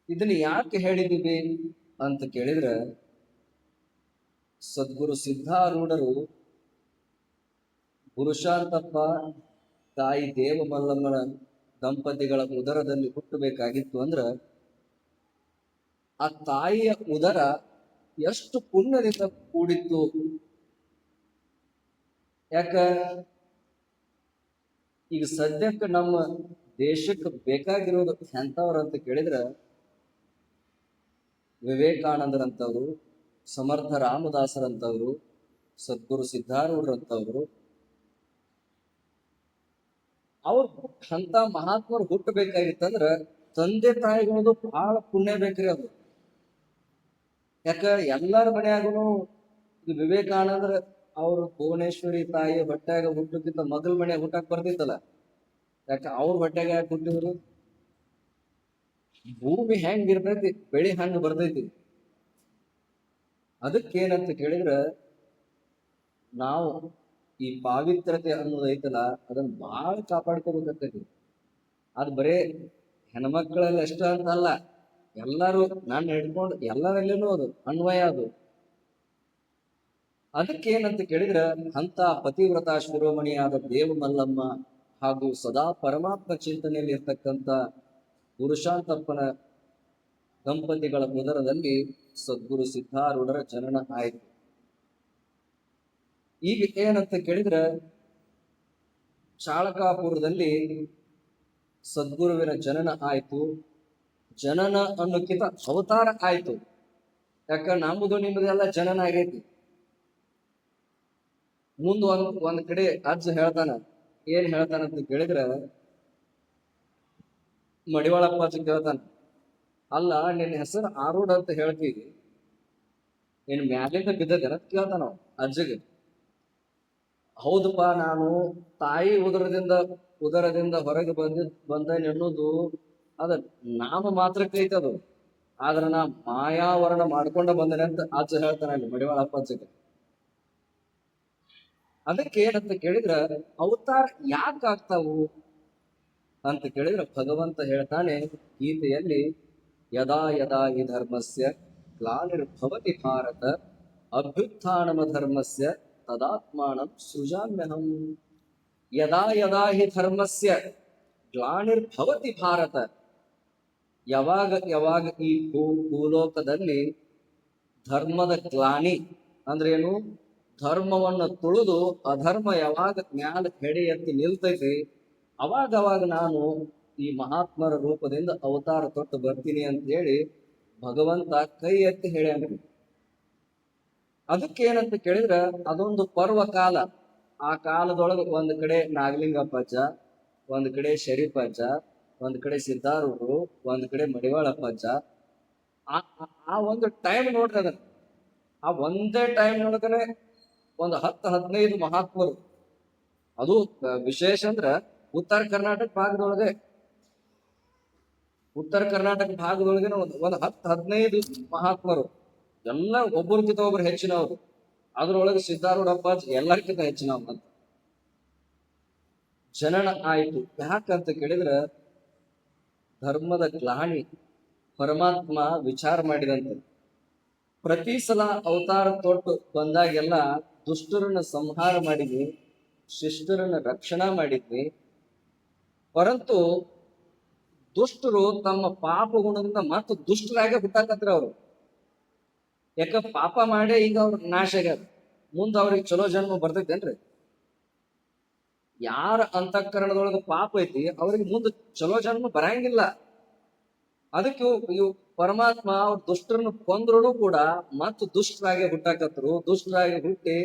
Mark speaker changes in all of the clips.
Speaker 1: ಇದನ್ನ ಯಾಕೆ ಹೇಳಿದೀವಿ ಅಂತ ಕೇಳಿದ್ರೆ, ಸದ್ಗುರು ಸಿದ್ಧಾರೂಢರು ಪುರುಷಾಂತಪ್ಪ ತಾಯಿ ದೇವಮಲ್ಲಮ್ಮನ ದಂಪತಿಗಳ ಉದರದಲ್ಲಿ ಹುಟ್ಟಬೇಕಾಗಿತ್ತು ಅಂದ್ರ ಆ ತಾಯಿಯ ಉದರ ಎಷ್ಟು ಪುಣ್ಯದಿಂದ ಕೂಡಿತ್ತು. ಯಾಕ ಈಗ ಸದ್ಯಕ್ಕೆ ನಮ್ಮ ದೇಶಕ್ಕೆ ಬೇಕಾಗಿರೋದು ಎಂಥವ್ರು ಅಂತ ಕೇಳಿದ್ರ, ವಿವೇಕಾನಂದರಂತವ್ರು, ಸಮರ್ಥ ರಾಮದಾಸರಂತವ್ರು, ಸದ್ಗುರು ಸಿದ್ಧಾರೂಢರಂತವ್ರು. ಅವ್ರು ಅಂತ ಮಹಾತ್ಮರು ಹುಟ್ಟಬೇಕಾಗಿತ್ತಂದ್ರ ತಂದೆ ತಾಯಿಗಳದು ಬಹಳ ಪುಣ್ಯ ಬೇಕ್ರಿ ಅದು. ಯಾಕ ಎಲ್ಲರ ಮನ್ಯಾಗನು ವಿವೇಕಾನಂದ್ರ ಅವ್ರ ಭುವನೇಶ್ವರಿ ತಾಯಿ ಹೊಟ್ಯಾಗ ಹುಟ್ಟಕ್ಕಿಂತ ಮಗಲ್ ಮನ್ಯಾಗ ಹುಟ್ಟಕ್ ಬರ್ತಿತ್ತಲ್ಲ. ಯಾಕ ಅವ್ರ ಹೊಟ್ಯಾಗ ಯಾಕೆ ಹುಟ್ಟಿದ್ರು? ಭೂಮಿ ಹೆಂಗ್ ಇರ್ತೈತಿ, ಬೆಳಿ ಹಂಗ ಬರ್ತೈತಿ. ಅದಕ್ಕೇನಂತ ಕೇಳಿದ್ರ, ನಾವು ಈ ಪಾವಿತ್ರತೆ ಅನ್ನೋದು ಐತಲ್ಲ, ಅದನ್ನ ಬಹಳ ಕಾಪಾಡ್ಕೋಬೇಕಾಗ್ತೈತಿ. ಅದ್ ಬರೇ ಹೆಣ್ಮಕ್ಳಲ್ಲಿ ಅಷ್ಟ ಅಂತ ಅಲ್ಲ, ಎಲ್ಲರೂ ನಾನು ಹಿಡ್ಕೊಂಡು ಎಲ್ಲರಲ್ಲಿನೂ ಅದು ಅನ್ವಯ ಅದು. ಅದಕ್ಕೇನಂತ ಕೇಳಿದ್ರ, ಅಂತ ಪತಿವ್ರತ ಶಿರೋಮಣಿಯಾದ ದೇವಮಲ್ಲಮ್ಮ ಹಾಗೂ ಸದಾ ಪರಮಾತ್ಮ ಚಿಂತನೆಯಲ್ಲಿ ಇರ್ತಕ್ಕಂಥ ಪುರುಷಾಂತಪ್ಪನ ದಂಪತಿಗಳ ಉದರದಲ್ಲಿ ಸದ್ಗುರು ಸಿದ್ಧಾರೂಢರ ಜನನ ಆಯಿತು. ಈಗ ಏನಂತ ಕೇಳಿದ್ರ, ಚಾಳಕಾಪುರದಲ್ಲಿ ಸದ್ಗುರುವಿನ ಜನನ ಆಯ್ತು. ಜನನ ಅನ್ನೋಕ್ಕಿಂತ ಅವತಾರ ಆಯ್ತು. ಯಾಕ ನಮ್ಮದು ನಿಮ್ಮದೆಲ್ಲ ಜನನ ಆಗೈತಿ. ಮುಂದ್ ಒಂದ್ ಕಡೆ ಅಜ್ಜ ಹೇಳ್ತಾನ, ಏನ್ ಹೇಳ್ತಾನಂತ ಕೇಳಿದ್ರ, ಮಡಿವಾಳಪ್ಪ ಅಜ್ಜ ಕೇಳ್ತಾನ, ಅಲ್ಲ ನಿನ್ನ ಹೆಸರು ಆರೂಢ ಅಂತ ಹೇಳ್ತೀವಿ, ನಿನ್ ಮ್ಯಾಲಿಂದ ಬಿದ್ದದ ಅಂತ ಕೇಳ್ತಾನ ಅಜ್ಜಗೆ. ಹೌದಪ್ಪ, ನಾನು ತಾಯಿ ಉದರದಿಂದ ಹೊರಗೆ ಬಂದೇನೆ ಅನ್ನೋದು ಅದ ನಾಮ ಮಾತ್ರಕ್ಕೆ ಐತದು, ಆದ್ರ ನಾ ಮಾಯಾವರಣ ಮಾಡ್ಕೊಂಡ ಬಂದೇನೆ ಅಂತ ಅಜ್ಜ ಹೇಳ್ತಾನೆ ಅಲ್ಲಿ ಮಡಿವಾಳಪ್ಪ ಅಜ್ಜಗೆ. ಅದಕ್ಕೆ ಏನಂತ ಕೇಳಿದ್ರ, ಅವತಾರ ಯಾಕೆ ಆಗ್ತಾವು ಅಂತ ಕೇಳಿದ್ರ, ಭಗವಂತ ಹೇಳ್ತಾನೆ ಗೀತೆಯಲ್ಲಿ, ಯದಾ ಯದಾ ಹಿ ಧರ್ಮಸ್ಯ ಗ್ಲಾನಿರ್ಭವತಿ ಭಾರತ ಅಭ್ಯುತ್ಥಾನಮ ಧರ್ಮಸ್ಯ ತದಾತ್ಮಾನಂ ಸೃಜಾಮ್ಯಹಂ. ಯದಾ ಯದಾ ಹಿ ಧರ್ಮಸ್ಯ ಗ್ಲಾನಿರ್ಭವತಿ ಭಾರತ. ಯಾವಾಗ ಯಾವಾಗ ಈ ಭೂಲೋಕದಲ್ಲಿ ಧರ್ಮದ ಗ್ಲಾನಿ ಅಂದ್ರೇನು, ಧರ್ಮವನ್ನ ತುಳಿದು ಅಧರ್ಮ ಯಾವಾಗ ಮ್ಯಾಲ ಹೆಡೆ ಎತ್ತಿ ನಿಲ್ತೈತಿ, ಅವಾಗ ನಾನು ಈ ಮಹಾತ್ಮರ ರೂಪದಿಂದ ಅವತಾರ ತೊಟ್ಟು ಬರ್ತೀನಿ ಅಂತ ಹೇಳಿ ಭಗವಂತ ಕೈ ಎತ್ತಿ ಹೇಳ್ಯಾನ್ರಿ. ಅದಕ್ಕೇನಂತ ಕೇಳಿದ್ರ, ಅದೊಂದು ಪರ್ವ ಕಾಲ. ಆ ಕಾಲದೊಳಗ ಒಂದ್ ಕಡೆ ನಾಗಲಿಂಗಪ್ಪಜ್ಜ, ಒಂದ್ ಕಡೆ ಶರೀಫಜ್ಜ, ಒಂದ್ ಕಡೆ ಸಿದ್ಧಾರೂಢರು, ಒಂದ್ ಕಡೆ ಮಡಿವಾಳಪ್ಪಜ್ಜ. ಆ ಒಂದು ಟೈಮ್ ನೋಡ್ರಿ, ಅದನ್ನ ಆ ಒಂದೇ ಟೈಮ್ ನೋಡಕನೆ ಒಂದು 10-15 ಮಹಾತ್ಮರು. ಅದು ವಿಶೇಷ ಅಂದ್ರ ಉತ್ತರ ಕರ್ನಾಟಕ ಭಾಗದೊಳಗೆ ಒಂದು 10-15 ಮಹಾತ್ಮರು, ಎಲ್ಲ ಒಬ್ಬರಿಗಿಂತ ಒಬ್ರು ಹೆಚ್ಚಿನವ್ರು. ಅದ್ರೊಳಗೆ ಸಿದ್ಧಾರೂಢಪ್ಪ ಎಲ್ಲರಿಗಿಂತ ಹೆಚ್ಚಿನವ್ ಅಂತ ಜನನ ಆಯ್ತು. ಯಾಕಂತ ಕೇಳಿದ್ರ, ಧರ್ಮದ ಗ್ಲಾನಿ ಪರಮಾತ್ಮ ವಿಚಾರ ಮಾಡಿದಂತೆ. ಪ್ರತಿ ಸಲ ಅವತಾರ ತೊಟ್ಟು ಬಂದಾಗೆಲ್ಲ ದುಷ್ಟರನ್ನ ಸಂಹಾರ ಮಾಡಿದ್ವಿ, ಶಿಷ್ಟರನ್ನ ರಕ್ಷಣಾ ಮಾಡಿದ್ವಿ. ಪರಂತು ದುಷ್ಟರು ತಮ್ಮ ಪಾಪ ಗುಣದಿಂದ ಮತ್ತು ದುಷ್ಟರಾಗೆ ಹುಟ್ಟಾಕತ್ರ ಅವರು. ಯಾಕ ಪಾಪ ಮಾಡೇ ಈಗ ಅವ್ರ ನಾಶ ಆಗ್ಯಾರ. ಮುಂದ ಅವ್ರಿಗೆ ಚಲೋ ಜನ್ಮ ಬರ್ತೈತೇನ್ರಿ? ಯಾರ ಅಂತಃಕರಣದೊಳಗ ಪಾಪ ಐತಿ ಅವ್ರಿಗೆ ಮುಂದೆ ಚಲೋ ಜನ್ಮ ಬರಂಗಿಲ್ಲ. ಅದಕ್ಕೆ ಇವು ಪರಮಾತ್ಮ ಅವ್ರ ದುಷ್ಟರನ್ನು ಕೊಂದ್ರು ಕೂಡ ಮತ್ ದುಷ್ಟರಾಗಿ ಹುಟ್ಟಾಕತ್ರು. ದುಷ್ಟರಾಗಿ ಹುಟ್ಟಿ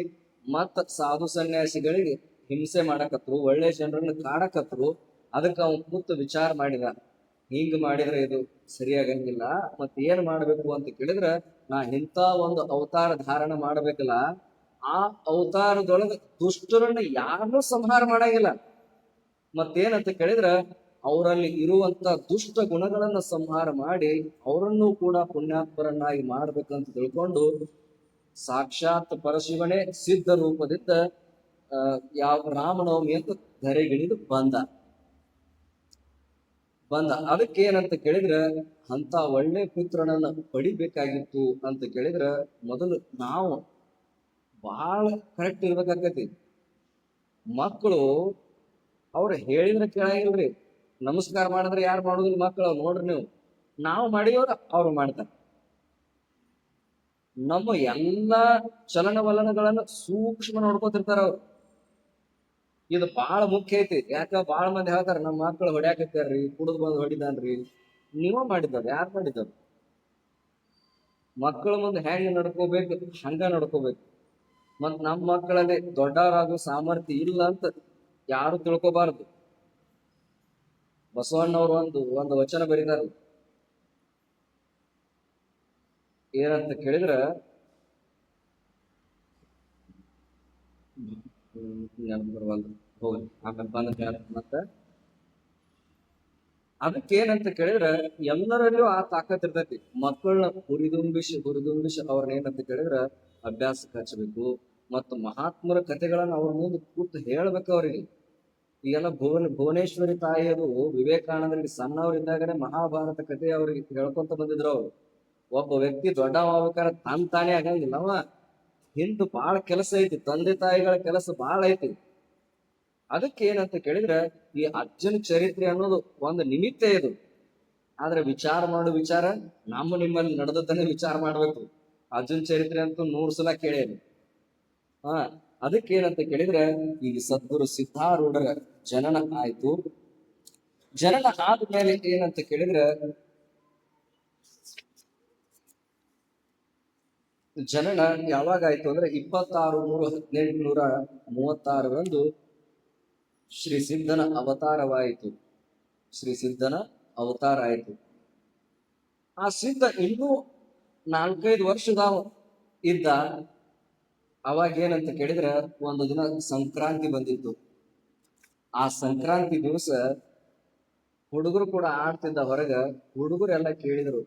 Speaker 1: ಮತ್ತ ಸಾಧು ಸನ್ಯಾಸಿಗಳಿಗೆ ಹಿಂಸೆ ಮಾಡಕತ್ರು, ಒಳ್ಳೆ ಜನರನ್ನ ಕಾಡಕತ್ರು. ಅದಕ್ಕೆ ಅವ್ನು ಕೂತು ವಿಚಾರ ಮಾಡಿದ, ಹಿಂಗ್ ಮಾಡಿದ್ರೆ ಇದು ಸರಿಯಾಗಂಗಿಲ್ಲ, ಮತ್ ಏನ್ ಮಾಡ್ಬೇಕು ಅಂತ ಕೇಳಿದ್ರ, ನಾ ಇಂಥ ಒಂದು ಅವತಾರ ಧಾರಣ ಮಾಡ್ಬೇಕಲ್ಲ, ಆ ಅವತಾರದೊಳಗ ದುಷ್ಟರನ್ನ ಯಾರನ್ನೂ ಸಂಹಾರ ಮಾಡಂಗಿಲ್ಲ. ಮತ್ತೇನಂತ ಕೇಳಿದ್ರ, ಅವರಲ್ಲಿ ಇರುವಂತ ದುಷ್ಟ ಗುಣಗಳನ್ನ ಸಂಹಾರ ಮಾಡಿ ಅವರನ್ನು ಕೂಡ ಪುಣ್ಯಾತ್ಮರನ್ನಾಗಿ ಮಾಡ್ಬೇಕಂತ ತಿಳ್ಕೊಂಡು ಸಾಕ್ಷಾತ್ ಪರಶಿವನೇ ಸಿದ್ಧ ರೂಪದಿಂದ ಯಾವ ರಾಮನವಮಿ ಅಂತ ಧರೆಗಿಳಿದು ಬಂದ. ಅದಕ್ಕೆ ಏನಂತ ಕೇಳಿದ್ರ ಅಂತ ಒಳ್ಳೆ ಪುತ್ರನನ್ನ ಪಡಿಬೇಕಾಗಿತ್ತು ಅಂತ ಕೇಳಿದ್ರ ಮೊದಲು ನಾವು ಬಹಳ ಕರೆಕ್ಟ್ ಇರ್ಬೇಕಾಗತಿ. ಮಕ್ಕಳು ಅವ್ರು ಹೇಳಿದ್ರೆ ಕೇಳಂಗಿಲ್ರಿ. ನಮಸ್ಕಾರ ಮಾಡಿದ್ರೆ ಯಾರು ಮಾಡುದಿಲ್ಲ ಮಕ್ಕಳು, ನೋಡ್ರಿ ನೀವು. ನಾವು ಮಾಡಿದವ್ರ ಅವ್ರು ಮಾಡ್ತಾರೆ. ನಮ್ಮ ಎಲ್ಲಾ ಚಲನವಲನಗಳನ್ನ ಸೂಕ್ಷ್ಮ ನೋಡ್ಕೋತಿರ್ತಾರ ಅವ್ರು. ಇದು ಬಹಳ ಮುಖ್ಯ ಐತಿ. ಯಾಕ ಬಾಳ ಮಂದಿ ಹೇಳ್ತಾರ ನಮ್ಮ ಮಕ್ಕಳು ಹೊಡ್ಯಾಕತ್ಯಾರ್ರಿ, ಕುಡಿದು ಬಂದು ಹೊಡಿದಾನ್ರಿ. ನೀವ ಮಾಡಿದವ್ರು, ಯಾರು ಮಾಡಿದವ್ರು? ಮಕ್ಕಳ ಮುಂದೆ ಹೆಂಗ್ ನಡ್ಕೋಬೇಕು ಹಂಗ ನಡ್ಕೋಬೇಕು. ಮತ್ ನಮ್ಮ ಮಕ್ಕಳಲ್ಲಿ ದೊಡ್ಡವರಾಗೋ ಸಾಮರ್ಥ್ಯ ಇಲ್ಲ ಅಂತ ಯಾರು ತಿಳ್ಕೊಬಾರದು. ಬಸವಣ್ಣವ್ರು ಒಂದು ವಚನ ಬರೀತಾರೆ. ಏನಂತ ಕೇಳಿದ್ರ ಹೋಗಿ ಆಮೇಲೆ ಬಂದ ಮತ್ತ ಅದಕ್ಕೇನಂತ ಕೇಳಿದ್ರ ಎಲ್ಲರಲ್ಲೂ ಆ ತಾಕತ್ ಇರ್ತೈತಿ. ಮಕ್ಕಳನ್ನ ಹುರಿದುಂಬಿಸಿ ಅವ್ರನ್ನ ಏನಂತ ಕೇಳಿದ್ರ ಅಭ್ಯಾಸಕ್ಕೆ ಹಚ್ಚಬೇಕು. ಮತ್ತು ಮಹಾತ್ಮರ ಕಥೆಗಳನ್ನ ಅವ್ರ ಮುಂದೆ ಕೂತು ಹೇಳ್ಬೇಕು ಅವ್ರಿಗೆ. ಈಗೆಲ್ಲ ಭುವನೇಶ್ವರಿ ತಾಯಿಯರು ವಿವೇಕಾನಂದರಿಗೆ ಸಣ್ಣವರಿದ್ದಾಗನೇ ಮಹಾಭಾರತ ಕಥೆ ಅವ್ರಿಗೆ ಹೇಳ್ಕೊಂತ ಬಂದಿದ್ರು. ಅವ್ರು ಒಬ್ಬ ವ್ಯಕ್ತಿ ದೊಡ್ಡವಾಗ್ಬೇಕಾದ್ರೆ ತಾನೇ ಆಗಂಗಿಲ್ಲ. ಅವ ಹಿಂದ್ ಬಾಳ ಕೆಲಸ ಐತಿ, ತಂದೆ ತಾಯಿಗಳ ಕೆಲಸ ಬಾಳ ಐತಿ. ಅದಕ್ಕೆ ಏನಂತ ಕೇಳಿದ್ರೆ ಈ ಅಜ್ಜನ ಚರಿತ್ರೆ ಅನ್ನೋದು ಒಂದು ನಿಮಿತ್ತ ಇದು. ಆದ್ರೆ ವಿಚಾರ ನಮ್ಮ ನಿಮ್ಮಲ್ಲಿ ನಡೆದದ್ದನ್ನೇ ವಿಚಾರ ಮಾಡ್ಬೇಕು. ಅಜ್ಜನ ಚರಿತ್ರೆ ಅಂತೂ 100 ಸಲ ಕೇಳೇನು. ಅದಕ್ಕೆ ಏನಂತ ಕೇಳಿದ್ರೆ ಈಗ ಸದ್ಗುರು ಸಿದ್ಧಾರೂಢರ ಜನನ ಆಯ್ತು. ಜನನ ಆದ್ಮೇಲೆ ಏನಂತ ಕೇಳಿದ್ರೆ ಜನನ ಯಾವಾಗ ಆಯ್ತು ಅಂದ್ರೆ 26/3/1836 ಶ್ರೀ ಸಿದ್ಧನ ಅವತಾರವಾಯಿತು. ಶ್ರೀ ಸಿದ್ಧನ ಅವತಾರ ಆಯ್ತು. ಆ ಸಿದ್ಧ ಇನ್ನೂ 4-5 ವರ್ಷದ ಇದ್ದ. ಅವಾಗ ಏನಂತ ಕೇಳಿದ್ರೆ ಒಂದು ದಿನ ಸಂಕ್ರಾಂತಿ ಬಂದಿತ್ತು. ಆ ಸಂಕ್ರಾಂತಿ ದಿವಸ ಹುಡುಗರು ಕೂಡ ಆಡ್ತಿದ್ದ ಹೊರಗ. ಹುಡುಗರೆಲ್ಲ ಕೇಳಿದ್ರು,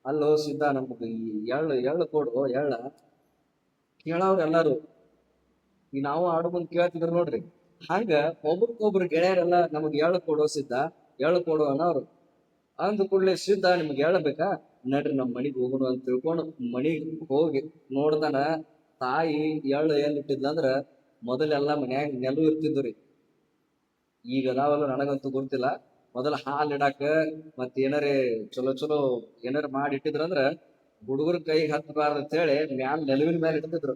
Speaker 1: ಅಲ್ಲೋ ಸಿದ್ಧ ನಮ್ಗೆ ಎಳ್ಳು ಕೊಡು ಎಳ್ಳ. ಕೇಳವ್ರೆಲ್ಲರು ಈ ನಾವು ಆಡು ಮುಂದ್ ಕೇಳ್ತಿದ್ರು ನೋಡ್ರಿ. ಹಂಗ ಒಬ್ರಿಗೊಬ್ರು ಗೆಳೆಯರೆಲ್ಲ ನಮಗ್ ಎಳ್ಳು ಕೊಡೋ ಸಿದ್ಧ, ಎಳ್ಳು ಕೊಡು ಅನ್ನೋರು. ಅಂದ ಕೂಡಲೇ ಸಿದ್ಧ ನಿಮ್ಗೆ ಹೇಳ್ಬೇಕಾ, ನಡ್ರಿ ನಮ್ ಮನಿಗ್ ಹೋಗೋಣ ಅಂತ ತಿಳ್ಕೊಂಡು ಮನಿಗ್ ಹೋಗಿ ನೋಡ್ತಾನ. ತಾಯಿ ಎಳ್ಳು ಇಟ್ಟಿದ್ಲಂದ್ರ ಮೊದಲೆಲ್ಲಾ ಮನ್ಯಾಗ ನೆಲು ಇರ್ತಿದ್ರಿ. ಈಗ ಅದಾವಲ್ಲ ನನಗಂತೂ ಗೊತ್ತಿಲ್ಲ. ಮೊದಲ ಹಾಲ್ ಇಡಾಕ ಮತ್ ಏನಾರೇ ಚಲೋ ಏನಾರ ಮಾಡಿ ಇಟ್ಟಿದ್ರಂದ್ರ ಹುಡುಗರ ಕೈಗೆ ಹತ್ತಬಾರ್ದು ಅಂತ ಹೇಳಿ ಮ್ಯಾಲ ನೆಲುವಿನ ಮೇಲೆ ಇಡ್ತಿದ್ರು.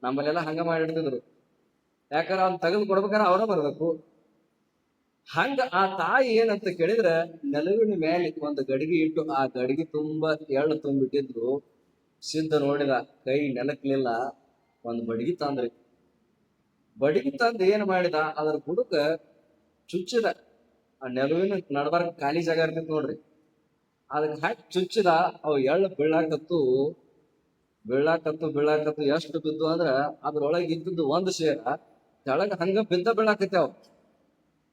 Speaker 1: ನಮ್ಮಲ್ಲೆಲ್ಲ ಹಂಗ ಮಾಡಿ ಇಡ್ತಿದ್ರು. ಯಾಕಂದ್ರೆ ಅವ್ನ್ ತೆಗೆದು ಕೊಡ್ಬೇಕಾದ್ರೆ ಅವರ ಬರ್ಬೇಕು. ಹಂಗ ಆ ತಾಯಿ ಏನಂತ ಕೇಳಿದ್ರ ನೆಲುವಿನ ಮೇಲೆ ಒಂದು ಗಡಿಗೆ ಇಟ್ಟು ಆ ಗಡಿಗೆ ತುಂಬಾ ಎಳ್ಳು ತುಂಬಿಟ್ಟಿದ್ರು. ಸಿದ್ಧ ನೋಡಿದ, ಕೈ ನೆಲಕ್ಲಿಲ್ಲ. ಒಂದು ಬಡಗಿ ತಂದ್ರಿ. ಬಡಗಿ ತಂದು ಏನ್ ಮಾಡಿದ, ಅದ್ರ ಬುಡಕ ಚುಚ್ಚಿದ. ಆ ನೆಲುವಿನ ನಡ್ಬಾರ್ಕ ಖಾಲಿ ಜಾಗ ಇರ್ತೈತಿ ನೋಡ್ರಿ, ಅದಕ್ಕೆ ಹಾಕಿ ಚುಚ್ಚಿದ. ಅವು ಎಳ್ಳು ಬೀಳಾಕತ್ತು ಎಷ್ಟು ಬಿದ್ದು ಅಂದ್ರ ಅದ್ರೊಳಗೆ ಇದ್ದದ್ದು ಒಂದು ಶೇರ ತೆಳಗ ಹಂಗ ಬೀಳಾಕತ್ಯಾವ.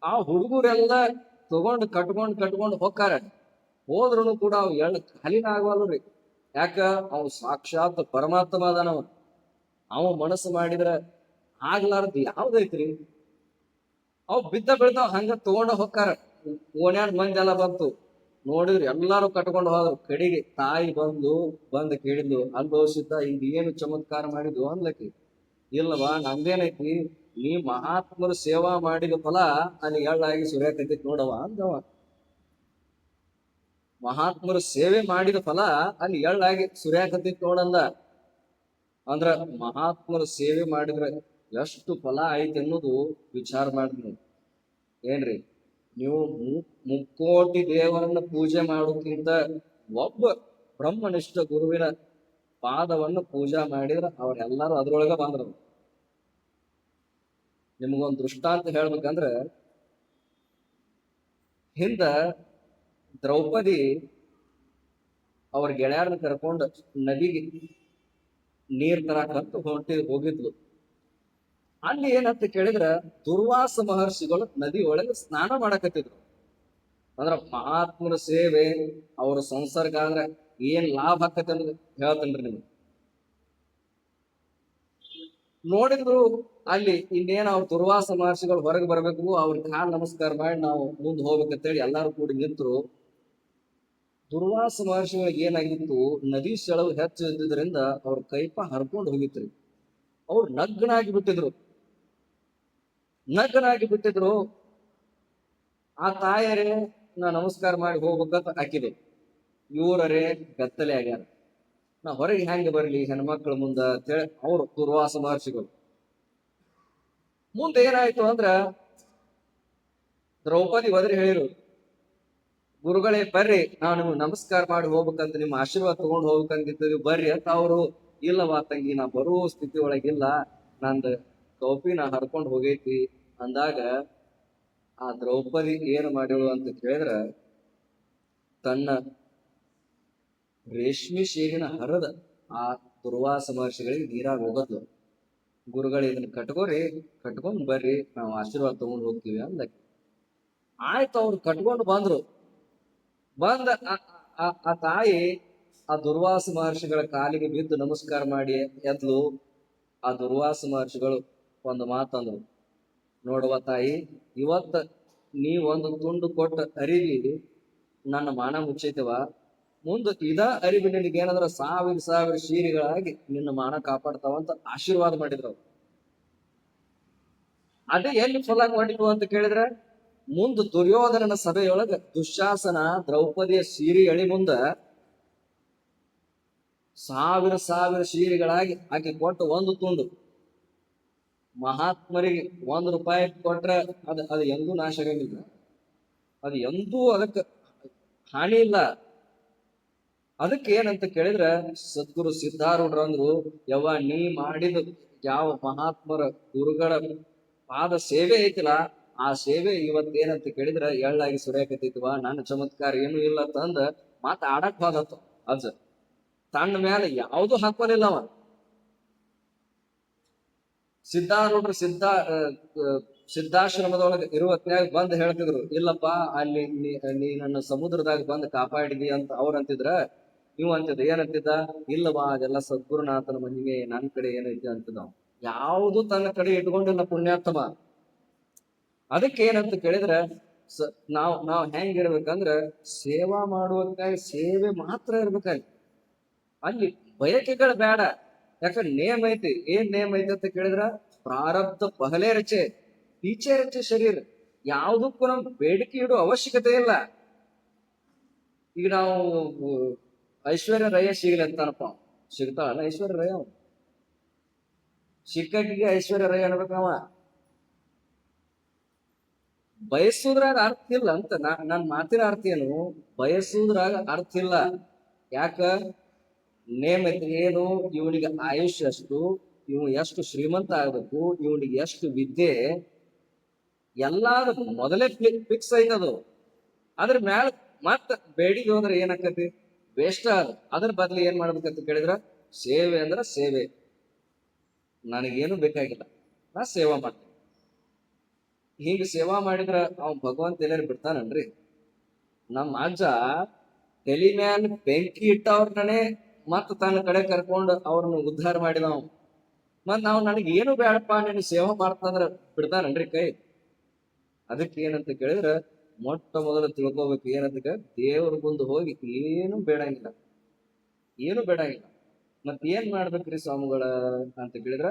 Speaker 1: ಆ ಹುಡುಗರೆಲ್ಲ ತಗೊಂಡು ಕಟ್ಕೊಂಡು ಹೋಗ್ತಾರ. ಹೋದ್ರು ಕೂಡ ಅವ್ ಎಳ್ಳು ಖಾಲಿನ ಆಗವಲ್ರಿ. ಯಾಕ ಅವ್ ಸಾಕ್ಷಾತ್ ಪರಮಾತ್ಮ ಅದಾನವ. ಅವ ಮನಸ್ಸು ಮಾಡಿದ್ರ ಆಗ್ಲಾರ್ದು ಯಾವ್ದೈತ್ರಿ. ಅವ್ ಬೀಳ್ತಾವ್ ಹಂಗ ತಗೊಂಡ ಹೋಗ್ತಾರ. ಓಣ್ಯಾನ್ ಮಂದಿ ಎಲ್ಲ ಬಂತು ನೋಡಿದ್ರು, ಎಲ್ಲಾರು ಕಟ್ಕೊಂಡು ಹೋದ್ರು. ಕಡೆಗೆ ತಾಯಿ ಬಂದು ಕೇಳಿದ್ಲು, ಅಲ್ಲೋ ಸಿದ್ಧ ಈಗ ಏನು ಚಮತ್ಕಾರ ಮಾಡಿದ್ವು ಅನ್ಲಕ್ಕಿ. ಇಲ್ಲವಾ ನಂದೇನೈತಿ, ನೀ ಮಹಾತ್ಮರು ಸೇವಾ ಮಾಡಿದ ಫಲ ಅಲ್ಲಿ ಎಳ್ಳಾಗಿ ಸುರಿಯಾಕೈತಿ ನೋಡವ ಅಂದವ. ಮಹಾತ್ಮರು ಸೇವೆ ಮಾಡಿದ ಫಲ ಅಲ್ಲಿ ಎಳ್ಳಾಗಿ ಸುರಿಯಾಕತ್ತೈತಿ ನೋಡಂದ. ಅಂದ್ರ ಮಹಾತ್ಮರು ಸೇವೆ ಮಾಡಿದ್ರೆ ಎಷ್ಟು ಫಲ ಐತಿ ಅನ್ನೋದು ವಿಚಾರ ಮಾಡಿದ್ವಿ. ಏನ್ರಿ, ನೀವು ಮುಕ್ಕೋಟಿ ದೇವರನ್ನ ಪೂಜೆ ಮಾಡೋಕ್ಕಿಂತ ಒಬ್ಬ ಬ್ರಹ್ಮನಿಷ್ಠ ಗುರುವಿನ ಪಾದವನ್ನು ಪೂಜಾ ಮಾಡಿದ್ರ ಅವ್ರೆಲ್ಲಾರು ಅದ್ರೊಳಗ ಬಂದ್ರು. ನಿಮ್ಗೊಂದು ದೃಷ್ಟಾಂತ ಹೇಳ್ಬೇಕಂದ್ರ, ಹಿಂದ ದ್ರೌಪದಿ ಅವ್ರ ಗೆಳೆಯರನ್ನ ಕರ್ಕೊಂಡು ನದಿಗೆ ನೀರ್ ತರಾಕಂತ ಹೋಗಿದ್ಲು. ಅಲ್ಲಿ ಏನಂತ ಕೇಳಿದ್ರ ದುರ್ವಾಸ ಮಹರ್ಷಿಗಳು ನದಿ ಒಳಗೆ ಸ್ನಾನ ಮಾಡಕತ್ತಿದ್ರು. ಅಂದ್ರ ಮಹಾತ್ಮರ ಸೇವೆ ಅವ್ರ ಸಂಸರ್ಗ ಆದ್ರೆ ಏನ್ ಲಾಭ ಆಕತಿ ಅನ್ನೋದು ಹೇಳ್ತೇನ್ರಿ ನಿಮ್ಗೆ. ನೋಡಿದ್ರು ಅಲ್ಲಿ ಇನ್ನೇನ ಅವ್ರ ದುರ್ವಾಸ ಮಹರ್ಷಿಗಳು ಹೊರಗೆ ಬರ್ಬೇಕು, ಅವ್ರ ಕಾಲ್ ನಮಸ್ಕಾರ ಮಾಡಿ ನಾವು ಮುಂದೆ ಹೋಗ್ಬೇಕಂತೇಳಿ ಎಲ್ಲಾರು ಕೂಡಿ ನಿಂತರು. ದುರ್ವಾಸ ಮಹರ್ಷಿಗಳಿಗೆ ಏನಾಗಿತ್ತು, ನದಿ ಸೆಳವು ಹೆಚ್ಚು ಇದ್ದಿದ್ರಿಂದ ಅವ್ರ ಕೈಪ ಹರ್ಕೊಂಡು ಹೋಗಿತ್ರಿ. ಅವ್ರು ನಗ್ನಾಗಿ ಬಿಟ್ಟಿದ್ರು. ಆ ತಾಯರೇ ನಾ ನಮಸ್ಕಾರ ಮಾಡಿ ಹೋಗ್ಬೇಕಂತ ಹಾಕಿದ್ರು. ಇವರರೇ ಗತ್ತಲೆ ಆಗ್ಯಾರ. ನಾ ಹೊರಗೆ ಹೆಂಗೆ ಬರ್ಲಿ ಹೆಣ್ಮಕ್ಳ ಮುಂದ ಅಂತೇಳಿ ಅವ್ರು ದುರ್ವಾಸ ಮಹರ್ಷಿಗಳು. ಮುಂದೆ ಏನಾಯ್ತು ಅಂದ್ರ ದ್ರೌಪದಿ ಒದರಿ ಹೇಳಿರು, ಗುರುಗಳೇ ಬರ್ರಿ, ನಾವು ನಿಮ್ಗೆ ನಮಸ್ಕಾರ ಮಾಡಿ ಹೋಗ್ಬೇಕಂತ, ನಿಮ್ಮ ಆಶೀರ್ವಾದ ತಗೊಂಡು ಹೋಗ್ಬೇಕಂತಿದ್ದೀವಿ ಬರ್ರಿ ಅಂತ. ಅವರು ಇಲ್ಲವಾ ತಂಗಿ, ನಾ ಬರೋ ಸ್ಥಿತಿ ಒಳಗಿಲ್ಲ, ನಂದು ಕೌಪಿ ನಾ ಹರ್ಕೊಂಡು ಹೋಗೈತಿ ಅಂದಾಗ ಆ ದ್ರೌಪದಿ ಏನು ಮಾಡಿಳು ಅಂತ ಕೇಳಿದ್ರ, ತನ್ನ ರೇಷ್ಮೆ ಸೀರಿನ ಹರದ ಆ ದುರ್ವಾಸ ಮಹರ್ಷಿಗಳಿಗೆ ನೀರಾಗ ಹೋಗದ್ಲು. ಗುರುಗಳು ಇದನ್ನ ಕಟ್ಕೊಂಡ್ ಬರ್ರಿ, ನಾವು ಆಶೀರ್ವಾದ ತಗೊಂಡು ಹೋಗ್ತೀವಿ ಅಂದ. ಆಯ್ತು, ಅವ್ರು ಕಟ್ಕೊಂಡು ಬಂದ್ರು. ಆ ತಾಯಿ ಆ ದುರ್ವಾಸ ಮಹರ್ಷಿಗಳ ಕಾಲಿಗೆ ಬಿದ್ದು ನಮಸ್ಕಾರ ಮಾಡಿ ಎದ್ಲು. ಆ ದುರ್ವಾಸ ಮಹರ್ಷಿಗಳು ಒಂದು ಮಾತಂದ್ರು, ನೋಡುವ ತಾಯಿ, ಇವತ್ತ ನೀ ಒಂದು ತುಂಡು ಕೊಟ್ಟ ಅರಿವಿ ನನ್ನ ಮಾನ ಮುಚ್ಚೈತವ, ಮುಂದೆ ಇದ ಅರಿವಿ ನಿನಗೇನಂದ್ರ ಸಾವಿರ ಶೀರಿಗಳಾಗಿ ನಿನ್ನ ಮಾನ ಕಾಪಾಡ್ತಾವಂತ ಆಶೀರ್ವಾದ ಮಾಡಿದ್ರು. ಅದೇ ಎಲ್ಲಿ ಫಲ ಮಾಡಿದ್ವು ಅಂತ ಕೇಳಿದ್ರೆ, ಮುಂದೆ ದುರ್ಯೋಧನನ ಸಭೆಯೊಳಗ ದುಶ್ಯಾಸನ ದ್ರೌಪದಿಯ ಸೀರೆ ಎಳಿ ಮುಂದ ಸಾವಿರ ಸೀರೆಗಳಾಗಿ ಆಕೆ ಕೊಟ್ಟು ಒಂದು ತುಂಡು. ಮಹಾತ್ಮರಿಗೆ ₹1 ಕೊಟ್ರೆ ಅದು ಎಂದೂ ನಾಶ ಆಗಂಗಿಲ್ಲ, ಅದು ಎಂದೂ ಅದಕ್ಕೆ ಹಾನಿ ಇಲ್ಲ. ಅದಕ್ಕೆ ಏನಂತ ಕೇಳಿದ್ರೆ ಸದ್ಗುರು ಸಿದ್ಧಾರೂಢರು ಅಂದ್ರು, ಯವ್ವ ನೀ ಮಾಡಿದ ಯಾವ ಮಹಾತ್ಮರ ಗುರುಗಳ ಪಾದ ಸೇವೆ ಐತಿಲ್ಲ, ಆ ಸೇವೆ ಇವತ್ತೇನಂತ ಕೇಳಿದ್ರ ಎಳ್ಳಾಗಿ ಸುರಿಯಾಕತ್ತಿದ್ವ, ನನ್ನ ಚಮತ್ಕಾರ ಏನು ಇಲ್ಲ ತಂದ ಮಾತ ಆಡಕ್ ಹೋದತ್ತು. ಅಜ್ಜ ತನ್ನ ಮೇಲೆ ಯಾವುದು ಹಾಕೋಲಿಲ್ಲ ಅವ. ಸಿದ್ಧಾರೂಢರು ಸಿದ್ಧಾಶ್ರಮದೊಳಗೆ ಇರುವತ್ನ್ಯಾಗ ಬಂದ್ ಹೇಳ್ತಿದ್ರು, ಇಲ್ಲಪ್ಪ ಅಲ್ಲಿ ನೀ ನನ್ನ ಸಮುದ್ರದಾಗ ಬಂದ್ ಕಾಪಾಡಿದಿ ಅಂತ ಅವ್ರ ಅಂತಿದ್ರ. ನೀವು ಅಂತಿದ್ದ ಏನಂತಿದ್ದ, ಇಲ್ಲವಾ ಅದೆಲ್ಲ ಸದ್ಗುರುನಾಥನ ಮಹಿಮೆ, ನನ್ನ ಕಡೆ ಏನೈತಿ ಅಂತಿದ್ದ. ಯಾವುದು ತನ್ನ ಕಡೆ ಇಟ್ಕೊಂಡಿಲ್ಲ ಪುಣ್ಯಾತ್ಮ. ಅದಕ್ಕೆ ಏನಂತ ಕೇಳಿದ್ರೆ ನಾವ್ ಹೆಂಗಿರ್ಬೇಕಂದ್ರ ಸೇವಾ ಮಾಡುವಕ್ಕಾಗಿ ಸೇವೆ ಮಾತ್ರ ಇರ್ಬೇಕಾಗಿ, ಅಲ್ಲಿ ಬಯಕೆಗಳು ಬೇಡ. ಯಾಕಂದ್ರೆ ನೇಮ್ ಐತಿ. ಏನ್ ನೇಮ್ ಐತಿ ಅಂತ ಕೇಳಿದ್ರ, ಪ್ರಾರಬ್ಧ ಪಹಲೆ ರಚೆ ಪೀಚೆ ರಚೆ ಶರೀರ. ಯಾವುದಕ್ಕೂ ನಮ್ ಬೇಡಿಕೆ ಇಡೋ ಅವಶ್ಯಕತೆ ಇಲ್ಲ. ಈಗ ನಾವು ಐಶ್ವರ್ಯ ರಯ ಸಿಗಲಿ ಅಂತಾನಪ್ಪ, ಸಿಗ್ತಾಳಲ್ಲ ಐಶ್ವರ್ಯ ರಯ? ಸಿಕ್ಕಾಕಿಗೆ ಐಶ್ವರ್ಯ ರಯ ಅನ್ಬೇಕವ. ಬಯಸುದ್ರಾಗ ಅರ್ಥ ಇಲ್ಲ ಅಂತ ನನ್ ಮಾತಿನ ಅರ್ಥ ಏನು, ಬಯಸುದ್ರಾಗ ಅರ್ಥ ಇಲ್ಲ. ಯಾಕ? ನೇಮ ಏನು, ಇವನಿಗೆ ಆಯುಷ್ಯ ಎಷ್ಟು, ಇವ್ ಎಷ್ಟು ಶ್ರೀಮಂತ ಆಗ್ಬೇಕು, ಇವನಿಗೆ ಎಷ್ಟು ವಿದ್ಯೆ, ಎಲ್ಲಾದ ಮೊದಲೇ ಫಿಕ್ಸ್ ಐತದು. ಅದ್ರ ಮ್ಯಾಲ ಮತ್ತ ಬೇಡಿಗೆ ಹೋದ್ರೆ ಏನಾಕತಿ, ವೇಸ್ಟ್ ಅದು. ಅದ್ರ ಬದ್ಲಿ ಏನ್ ಮಾಡ್ಬೇಕಂತ ಕೇಳಿದ್ರ, ಸೇವೆ ಅಂದ್ರ ಸೇವೆ, ನನಗೇನು ಬೇಕಾಗಿಲ್ಲ, ನಾ ಸೇವಾ ಮಾಡ್ತೀನಿ. ಹಿಂಗ ಸೇವಾ ಮಾಡಿದ್ರ ಅವ್ ಭಗವಂತ ಏನಾರು ಬಿಡ್ತಾನನ್ರಿ? ನಮ್ಮ ಅಜ್ಜ ತಲಿ ಮ್ಯಾಲ ಬೆಂಕಿ ಇಟ್ಟವ್ರನೇ ಮತ್ತ ತನ್ನ ಕಡೆ ಕರ್ಕೊಂಡು ಅವ್ರನ್ನ ಉದ್ಧಾರ ಮಾಡಿದವ. ಮತ್ ನಾವು ನನಗೆ ಏನು ಬೇಡಪ್ಪ ನೀನು ಸೇವಾ ಮಾಡ್ತಂದ್ರ ಬಿಡ್ತಾನನ್ರಿ ಕೈ? ಅದಕ್ಕೆ ಏನಂತ ಕೇಳಿದ್ರ, ಮೊಟ್ಟ ಮೊದಲು ತಿಳ್ಕೊಬೇಕು ಏನಂತ, ದೇವ್ರ ಮುಂದೆ ಹೋಗಿ ಏನು ಬೇಡಂಗಿಲ್ಲ. ಮತ್ ಏನ್ ಮಾಡ್ಬೇಕ್ರಿ ಸ್ವಾಮಿಗಳ ಅಂತ ಕೇಳಿದ್ರ,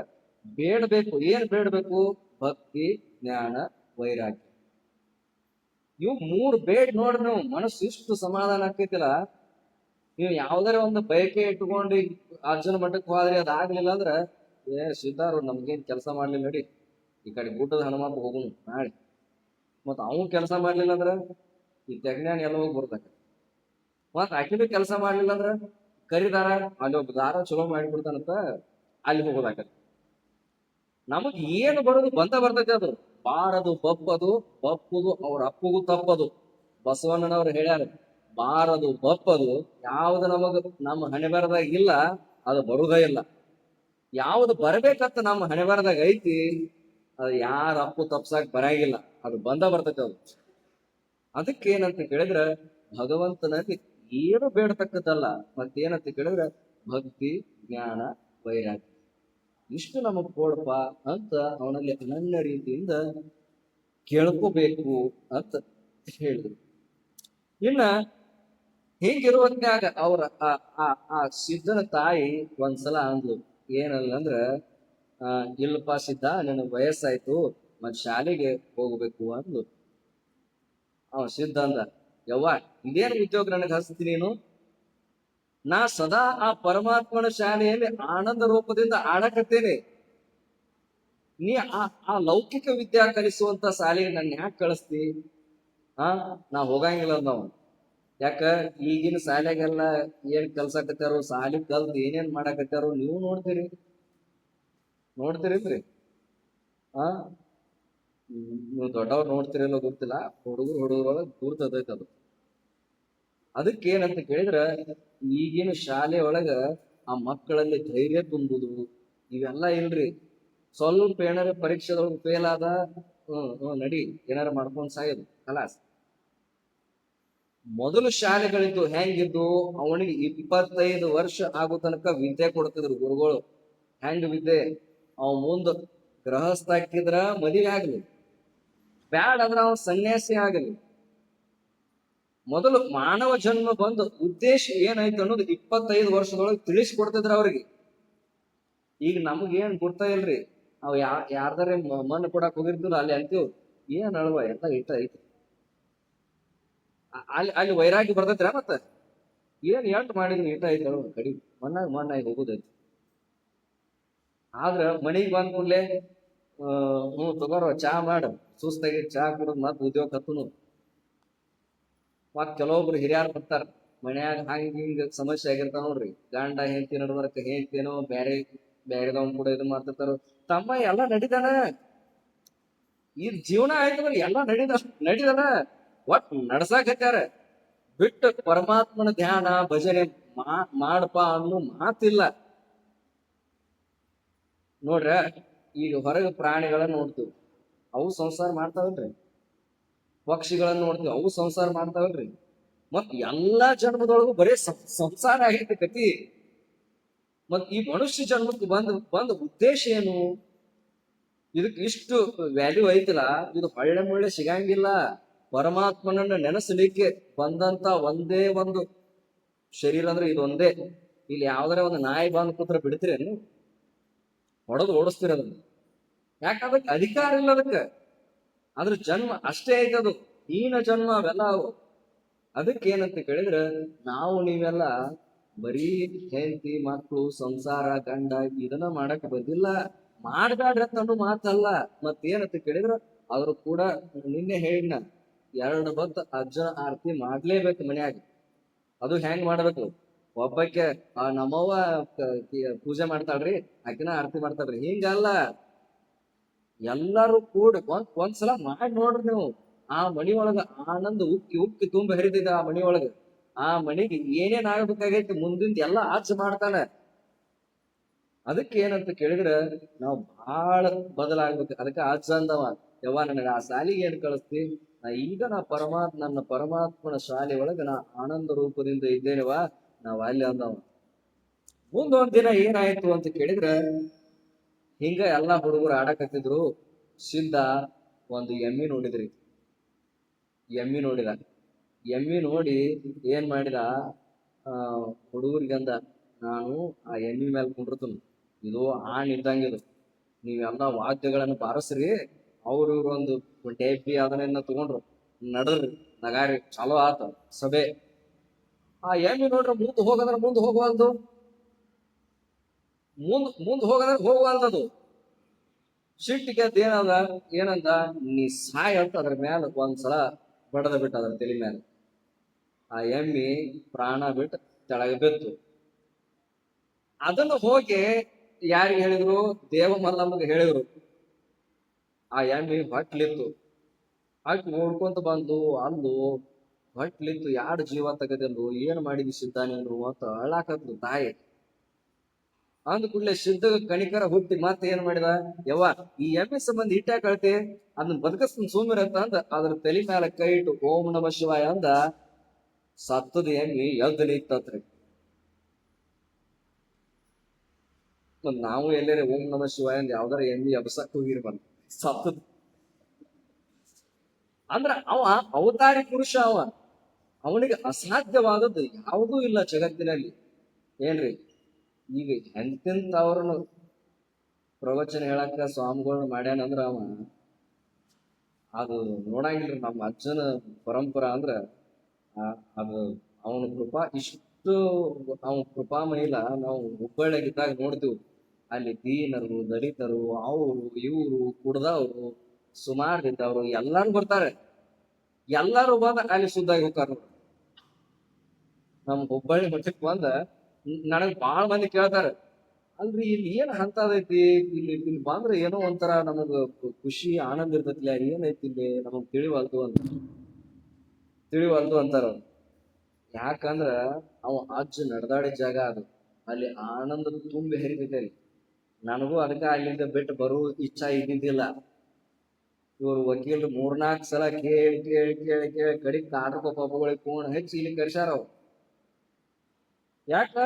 Speaker 1: ಬೇಡಬೇಕು. ಏನ್ ಬೇಡಬೇಕು? ಭಕ್ತಿ, ಜ್ಞಾನ, ವೈರಾಗ್ಯ. ಇವು 3 ಬೇಡ್ ನೋಡ್ರಿ, ನೀವು ಮನಸ್ಸು ಇಷ್ಟು ಸಮಾಧಾನ ಆಕೈತಿಲ್ಲ. ನೀವು ಯಾವ್ದಾರ ಒಂದು ಬಯಕೆ ಇಟ್ಕೊಂಡು ಅರ್ಜುನ ಮಠಕ್ಕೆ ಹೋದ್ರಿ, ಅದಾಗ್ಲಿಲ್ಲ ಅಂದ್ರ ಸಿದ್ಧಾರು ನಮ್ಗೇನ್ ಕೆಲಸ ಮಾಡ್ಲಿಲ್ಲ ನಡಿ, ಈ ಕಡೆ ಗುಡ್ಡದ ಹನುಮಂತ ಹೋಗುನು ನಾಳೆ. ಮತ್ ಅವನು ಕೆಲಸ ಮಾಡ್ಲಿಲ್ಲ ಅಂದ್ರ ಈ ತೆಗ್ನ್ಯಾನ ಎಲ್ಲ ಹೋಗಿ ಬರ್ತಾಕ. ಮತ್ ಆಕಿನೂ ಕೆಲಸ ಮಾಡ್ಲಿಲ್ಲ ಅಂದ್ರ ಕರಿದಾರ ಅಲ್ಲಿ ಒಬ್ಬ ದಾರ ಚಲೋ ಮಾಡಿಬಿಡ್ತಾನಂತ ಅಲ್ಲಿ ಹೋಗೋದಾಕ. ನಮಗ್ ಏನು ಬರೋದು ಬರ್ತೈತಿ. ಅದು ಬಾರದು ಬಪ್ಪದು ಅವ್ರ ಅಪ್ಪಗೂ ತಪ್ಪದು. ಬಸವಣ್ಣನವ್ರು ಹೇಳ್ಯಾರ, ಬಾರದು ಬಪ್ಪದು ಯಾವ್ದು ನಮ್ಮ ಹಣೆ ಬರದಾಗ ಇಲ್ಲ, ಅದು ಬರುದೇ ಇಲ್ಲ. ಯಾವ್ದು ಬರ್ಬೇಕಂತ ನಮ್ಮ ಹಣೆ ಬರದಾಗ ಐತಿ, ಅದು ಯಾರ ಅಪ್ಪು ತಪ್ಸಾಕ್ ಬರಂಗಿಲ್ಲ, ಅದು ಬರ್ತೈತಿ ಅದು. ಅದಕ್ಕೇನಂತ ಕೇಳಿದ್ರ, ಭಗವಂತನಲ್ಲಿ ಏನು ಬೇಡತಕ್ಕದ್ದಲ್ಲ. ಮತ್ತೇನಂತ ಕೇಳಿದ್ರೆ ಭಕ್ತಿ, ಜ್ಞಾನ, ವೈರಾಗ್ಯ. ಇಷ್ಟು ನಮಗ್ ಕೊಡಪ್ಪ ಅಂತ ಅವನಲ್ಲಿ ಅನನ್ಯ ರೀತಿಯಿಂದ ಕೇಳ್ಕೋಬೇಕು ಅಂತ ಹೇಳಿದ್ರು. ಇನ್ನ ಹಿಂಗಿರುವಂತ್ಯಾಗ ಅವ್ರ ಆ ಆ ಆ ಸಿದ್ಧನ ತಾಯಿ ಒಂದ್ಸಲ ಅಂದ್ಲು, ಏನಲ್ಲ ಅಂದ್ರ ಇಲ್ಲಪ್ಪ ಸಿದ್ಧ, ನಿನಗ್ ವಯಸ್ಸಾಯ್ತು, ಮತ್ ಶಾಲೆಗೆ ಹೋಗ್ಬೇಕು ಅಂದ್ಲು. ಅವ ಸಿದ್ಧ ಅಂದ, ಯವ್ವ ಇದೇನ್ ಉದ್ಯೋಗ ನನಗೆ ಹಚ್ತಿ ನೀನು? ನಾ ಸದಾ ಆ ಪರಮಾತ್ಮನ ಶಾಲೆಯಲ್ಲಿ ಆನಂದ ರೂಪದಿಂದ ಆಡಕತ್ತೇನೆ. ನೀ ಆ ಲೌಕಿಕ ವಿದ್ಯಾ ಕಲಿಸುವಂತ ಶಾಲೆಗೆ ನನ್ನ ಯಾಕೆ ಕಳಿಸ್ತಿ? ನಾ ಹೋಗಂಗಿಲ್ಲ ನಾವು. ಯಾಕ ಈಗಿನ ಶಾಲೆಗೆಲ್ಲ ಏನ್ ಕಲ್ಸಕತ್ತಾರೋ, ಶಾಲಿ ಕಲ್ತ್ ಏನೇನ್ ಮಾಡಕತ್ತಾರೋ ನೀವು ನೋಡ್ತೀರಿಲ್ರಿ? ನೀವು ದೊಡ್ಡವ್ರು ನೋಡ್ತಿರಲ್ಲೋ ಗೊತ್ತಿಲ್ಲ, ಹುಡುಗರೊಳಗೆ ಕೂರ್ತದೈತೆ ಅದು. ಅದಕ್ಕೆ ಏನಂತ ಕೇಳಿದ್ರ, ಈಗಿನ ಶಾಲೆ ಒಳಗ ಆ ಮಕ್ಕಳಲ್ಲಿ ಧೈರ್ಯ ತುಂಬುದು ಇವೆಲ್ಲ ಇಲ್ರಿ. ಸ್ವಲ್ಪ ಏನಾರ ಪರೀಕ್ಷೆದೊಳಗೆ ಫೇಲ್ ಆದ, ನಡಿ ಏನಾರ ಮಾಡ್ಕೊಂಡ್ ಸಾಯೋದು ಕಲಾಸ್. ಮೊದಲು ಶಾಲೆಗಳಿದ್ದು ಹೆಂಗಿದ್ದು, ಅವನಿಗೆ 25 ವರ್ಷ ಆಗೋ ತನಕ ವಿದ್ಯೆ ಕೊಡ್ತಿದ್ರು ಗುರುಗಳು. ಹೆಂಗ ವಿದ್ಯೆ? ಅವ್ ಮುಂದ ಗೃಹಸ್ಥ ಹಾಕಿದ್ರ ಮದುವೆ ಆಗ್ಲಿ, ಬ್ಯಾಡ ಅಂದ್ರ ಅವ ಸನ್ಯಾಸಿ ಆಗಲಿ. ಮೊದಲು ಮಾನವ ಜನ್ಮ ಬಂದು ಉದ್ದೇಶ ಏನಾಯ್ತು ಅನ್ನೋದು 25 ವರ್ಷದೊಳಗೆ ತಿಳಿಸ್ಕೊಡ್ತಿದ್ರ ಅವ್ರಿಗೆ. ಈಗ ನಮಗೇನ್ ಗೊತ್ತಾ ಇಲ್ರಿ. ಅವ್ ಯಾರ್ದಾರೆ ಮಣ್ಣು ಕೊಡಕ್ ಹೋಗಿರ್ತಿಲ್ಲ, ಅಲ್ಲಿ ಅಂತೀವ್ ಏನ್ ಅಳ್ವ ಎಲ್ಲ ಇಟ್ಟ ಐತಿ. ಅಲ್ಲಿ ವೈರಾಗಿ ಬರ್ತೈತ್ರ ಮತ್ತ ಏನ್ ಎಂಟು ಮಾಡಿದ್ರಿ ಇಟ್ಟ ಐತಿ ಅಳ್ವ, ಕಡಿ ಮಣ್ಣಾಗಿ ಹೋಗುದೈತಿ. ಆದ್ರ ಮನಿಗ್ ಬಂದ್ ಕೂಡ್ಲೆ ತಗೋರ ಚಾ ಮಾಡ, ಸುಸ್ತಾಗಿ ಚಾ ಕುಡಿದ್ ಮತ್ ಉದ್ಯೋಗ ಕತ್ತನು. ಮತ್ ಕೆಲವೊಬ್ರು ಹಿರಿಯಾರ್ ಬರ್ತಾರ, ಮನ್ಯಾಗ ಹಿಂಗ ಸಮಸ್ಯೆ ಆಗಿರ್ತಾವ ನೋಡ್ರಿ. ಗಂಡ ಹೆಂಡತಿ ನಡ್ಬರ್ಕ, ಹೆಂಡತಿನೋ ಬ್ಯಾರೆದವನ್ ಕೂಡ ಇದು ಮಾಡ್ತಿರ್ತಾರ. ತಮ್ಮ ಎಲ್ಲಾ ನಡೀತಾನ, ಈ ಜೀವನ ಆಯ್ತಂದ್ರ ಎಲ್ಲಾ ನಡೀತಾನ, ಒಟ್ ನಡ್ಸಾಕತ್ಯಾರ. ಬಿಟ್ಟು ಪರಮಾತ್ಮನ ಧ್ಯಾನ ಭಜನೆ ಮಾಡಪ್ಪ ಅನ್ನೋ ಮಾತಿಲ್ಲ ನೋಡ್ರ. ಈಗ ಹೊರಗೆ ಪ್ರಾಣಿಗಳನ್ನ ನೋಡ್ತೀವಿ, ಅವು ಸಂಸಾರ ಮಾಡ್ತಾವಲ್ರಿ. ಪಕ್ಷಿಗಳನ್ನ ನೋಡ್ತೀವಿ, ಅವು ಸಂಸಾರ ಮಾಡ್ತಾವಲ್ರಿ. ಮತ್ ಎಲ್ಲಾ ಜನ್ಮದೊಳಗು ಬರೇ ಸಂಸಾರ ಆಗೈತೆ ಕತಿ. ಮತ್ ಈ ಮನುಷ್ಯ ಜನ್ಮಕ್ಕೆ ಬಂದ ಉದ್ದೇಶ ಏನು? ಇದಕ್ಕೆ ಇಷ್ಟು ವ್ಯಾಲ್ಯೂ ಐತಿಲ್ಲ, ಇದು ಹೊಳ್ಳೆ ಮುಳ್ಳೆ ಸಿಗಂಗಿಲ್ಲ. ಪರಮಾತ್ಮನನ್ನ ನೆನೆಸಲಿಕ್ಕೆ ಬಂದಂತ ಒಂದೇ ಒಂದು ಶರೀರ ಅಂದ್ರೆ ಇದೊಂದೇ. ಇಲ್ಲಿ ಯಾವ್ದಾರ ಒಂದು ನಾಯಿ ಬಂದ್ ಕೂತ್ರ ಬಿಡ್ತೀರೇನು? ಹೊಡೆದು ಓಡಿಸ್ತೀರ ಅದನ್ನ. ಯಾಕಂದ್ರೆ ಅಧಿಕಾರ ಇಲ್ಲ ಅದಕ್ಕೆ. ಅದ್ರ ಜನ್ಮ ಅಷ್ಟೇ ಐತದು, ಹೀನ ಜನ್ಮ ಅವೆಲ್ಲ ಅವು. ಅದಕ್ಕೆ ಏನಂತ ಕೇಳಿದ್ರೆ, ನಾವು ನೀವೆಲ್ಲ ಬರೀ ಹೆಂಡತಿ ಮಕ್ಕಳು ಸಂಸಾರ ಗಂಡ ಇದನ್ನ ಮಾಡಕ್ ಬಂದಿಲ್ಲ. ಮಾಡ್ಬ್ಯಾಡ್ರಿ ಅಂತ ಮಾತಲ್ಲ. ಮತ್ತೇನಂತ ಕೇಳಿದ್ರ, ಅವ್ರು ಕೂಡ ನಿನ್ನೆ ಹೇಳಿನ 2 ಹೊತ್ತು ಅಜ್ಜನ ಆರತಿ ಮಾಡ್ಲೇಬೇಕು ಮನ್ಯಾಗ. ಅದು ಹೆಂಗ್ ಮಾಡ್ಬೇಕು? ಒಬ್ಬಕ್ಕೆ ನಮ್ಮವ್ವ ಪೂಜೆ ಮಾಡ್ತಾಳ್ರಿ, ಆಕಿನ ಆರತಿ ಮಾಡ್ತಾಳ್ರಿ, ಹಿಂಗಲ್ಲ. ಎಲ್ಲಾರು ಕೂಡ ಒಂದ್ಸಲ ಮಾಡಿ ನೋಡ್ರಿ ನೀವು. ಆ ಮನಿ ಒಳಗ ಆನಂದ ಉಕ್ಕಿ ತುಂಬ ಹರಿದಿದೆ. ಆ ಮನಿ ಒಳಗ ಆ ಮನಿಗೆ ಏನೇನ್ ಆಗ್ಬೇಕಾಗೈತಿ ಮುಂದಿಂದ ಎಲ್ಲಾ ಆಚೆ ಮಾಡ್ತಾನ. ಅದಕ್ಕೆ ಏನಂತ ಕೇಳಿದ್ರ, ನಾವು ಬಹಳ ಬದಲಾಗ್ಬೇಕು. ಅದಕ್ಕೆ ಆಚ ಅಂದವ, ಯವ್ವ ನನಗ ಆ ಶಾಲಿಗೆ ಏನ್ ಕಳಿಸ್ತಿ? ಈಗ ನನ್ನ ಪರಮಾತ್ಮನ ಶಾಲೆ ಒಳಗ ನಾ ಆನಂದ ರೂಪದಿಂದ ಇದ್ದೇನೆವ, ನಾವ್ ಅಲ್ಲಿ ಅಂದವ. ಮುಂದೊಂದ್ ದಿನ ಏನಾಯ್ತು ಅಂತ ಕೇಳಿದ್ರ, ಹಿಂಗ ಎಲ್ಲಾ ಹುಡುಗರು ಆಡಕತ್ತಿದ್ರು. ಸಿದ್ಧ ಒಂದು ಎಮ್ಮಿ ನೋಡಿದ. ಎಮ್ಮಿ ನೋಡಿ ಏನ್ ಮಾಡಿದ, ಹುಡುಗರಿಗಂದ, ನಾನು ಆ ಎಮ್ಮಿ ಮೇಲೆ ಕುಂಡಿರ್ತನು, ಇದು ಆಣ್ ಇದ್ದಂಗಿದು, ನೀವೆಲ್ಲ ವಾದ್ಯಗಳನ್ನು ಬಾರಸ್ರಿ. ಇವ್ರು ಒಂದು ಡೇಪಿ ಅದನ್ನ ತಗೊಂಡ್ರು, ನಡದ್ರಿ, ನಗಾರಿ ಚಲೋ ಆತ ಸಭೆ. ಆ ಎಮ್ಮಿ ನೋಡ್ರ ಮುಂದ್ ಹೋಗುವಲ್ದು, ಹೋಗುವಲ್ದದು. ಸಿಟ್ಟಿಗೆ ಏನಂದ, ನೀ ಸಾಯ್ ಅಂತ ಅದ್ರ ಮ್ಯಾಲ ಒಂದ್ಸಲ ಬಡದ ಬಿಟ್ಟ, ಅದ್ರ ತಲೆ ಮ್ಯಾಲ. ಆ ಎಮ್ಮಿ ಪ್ರಾಣ ಬಿಟ್ಟು ತೆಳಗ ಬಿತ್ತು. ಅದನ್ನು ಹೋಗಿ ಯಾರಿಗೆ ಹೇಳಿದ್ರು? ದೇವಮಲ್ಲಮ್ಮಗೆ ಹೇಳಿದ್ರು. ಆ ಎಮ್ಮಿ ಹೊಟ್ಲಿತ್ತು, ಹಾಕಿ ಓಡ್ಕೊಂತ ಬಂದು ಅಲ್ಲು ಹೊಟ್ಲಿತ್ತು, 2 ಜೀವ ತೆಗದೆಲ್ರು, ಏನ್ ಮಾಡಿದಿ ಸಿದ್ಧ ನೀನು ಅಂತ ಅಳ್ಳಾಕತ್ಲು ತಾಯಿ. ಅಂದ ಕೂಡಲೇ ಸಿದ್ಧ ಕಣಿಕರ ಹುಟ್ಟಿ ಮತ್ತೆ ಏನ್ ಮಾಡಿದ, ಯವ್ವ ಈ ಎಮ್ಮೆ ಸಂಬಂಧ ಇಟ್ಟ ಕಳ್ತೆ, ಅದನ್ನ ಬದುಕಸ್ತನ್ ಸುಮ್ಮಿರ ಅಂತ ಅಂದ ಅದ್ರ ತಲೆ ಮ್ಯಾಲ ಕೈ ಇಟ್ಟು ಓಂ ನಮಃ ಶಿವಾಯ ಅಂದ. ಸತ್ತದ ಎಮ್ಮಿ ಎದ್ದು ನಿಂತತ್ರಿ. ಮತ್ತ್ ನಾವು ಎಲ್ಲೇ ಓಂ ನಮ ಶಿವಾಯ ಅಂದ್ ಯಾವ್ದಾರ ಎಮ್ಮಿ ಅಬಸಕ್ ಹೋಗಿರ್ಬಂದ್ ಸತ್ತದ. ಅಂದ್ರ ಅವ ಅವತಾರಿ ಪುರುಷ, ಅವನಿಗೆ ಅಸಾಧ್ಯವಾದದ್ದು ಯಾವುದೂ ಇಲ್ಲ ಜಗತ್ತಿನಲ್ಲಿ. ಏನ್ರಿ ಈಗ ಎಂತೆಂತ ಅವ್ರನ್ನ ಪ್ರವಚನ ಹೇಳಕ್ಕ ಸ್ವಾಮಿಗಳನ್ನ ಮಾಡ್ಯಾನಂದ್ರ ಅದು ನೋಡಂಗಿಲ್ರಿ. ನಮ್ಮ ಅಜ್ಜನ ಪರಂಪರಾ ಅಂದ್ರ ಅದು ಅವನ ಕೃಪಾ ಇಷ್ಟು, ಅವನ ಕೃಪಾ ಮಹಿಲ ನಾವು ಹುಬ್ಬಳ್ಳಿಯಾಗಿದ್ದಾಗ ನೋಡ್ತೀವಿ. ಅಲ್ಲಿ ದೀನರು, ದಲಿತರು, ಅವರು ಇವರು ಕುಡ್ದವ್ರು, ಸುಮಾರಿದ್ದವ್ರು ಎಲ್ಲಾರು ಬರ್ತಾರೆ. ಎಲ್ಲಾರು ಬಂದ ಅಲ್ಲಿ ಶುದ್ಧಾಗಿ ಹೋಗ್ತಾರ. ನಮ್ ಹುಬ್ಬಳ್ಳಿ ಮಠಕ್ ಬಂದ ನನಗ್ ಬಾಳ ಮಂದಿ ಕೇಳ್ತಾರ, ಅಲ್ರಿ ಇಲ್ಲಿ ಏನ್ ಹಂತದೈತಿ, ಇಲ್ಲಿ ಬಂದ್ರ ಏನೋ ಒಂಥರ ನಮಗ ಖುಷಿ ಆನಂದ ಇರ್ತೈತಿಲ್ಲ, ಏನೈತಿ ಇಲ್ಲಿ ನಮಗ್ ತಿಳಿವಲ್ದು ಅಂತಾರ. ಯಾಕಂದ್ರ ಅವ ಅಜ್ಜ ನಡೆದಾಡಿದ ಜಾಗ ಅದು, ಅಲ್ಲಿ ಆನಂದ ತುಂಬಿ ಹರಿತೈತೆ. ನನಗೂ ಅದಕ್ಕ ಅಲ್ಲಿಂದ ಬಿಟ್ಟು ಬರುವ ಇಚ್ಛಾ ಇದ್ದಿದ್ದಿಲ್ಲ. ಇವ್ರು ವಕೀಲರು 3-4 ಸಲ ಕೇಳಿ ಕೇಳಿ ಕೇಳಿ ಕೇಳಿ ಕಡಿಗೆ ಕಾಟಕ ಪಾಪಗಳಿಗೆ ಫೋನ್ ಹಚ್ಚಿ ಇಲ್ಲಿ ಕರ್ಸ್ಯಾರ ಅವ್ರು. ಯಾಕ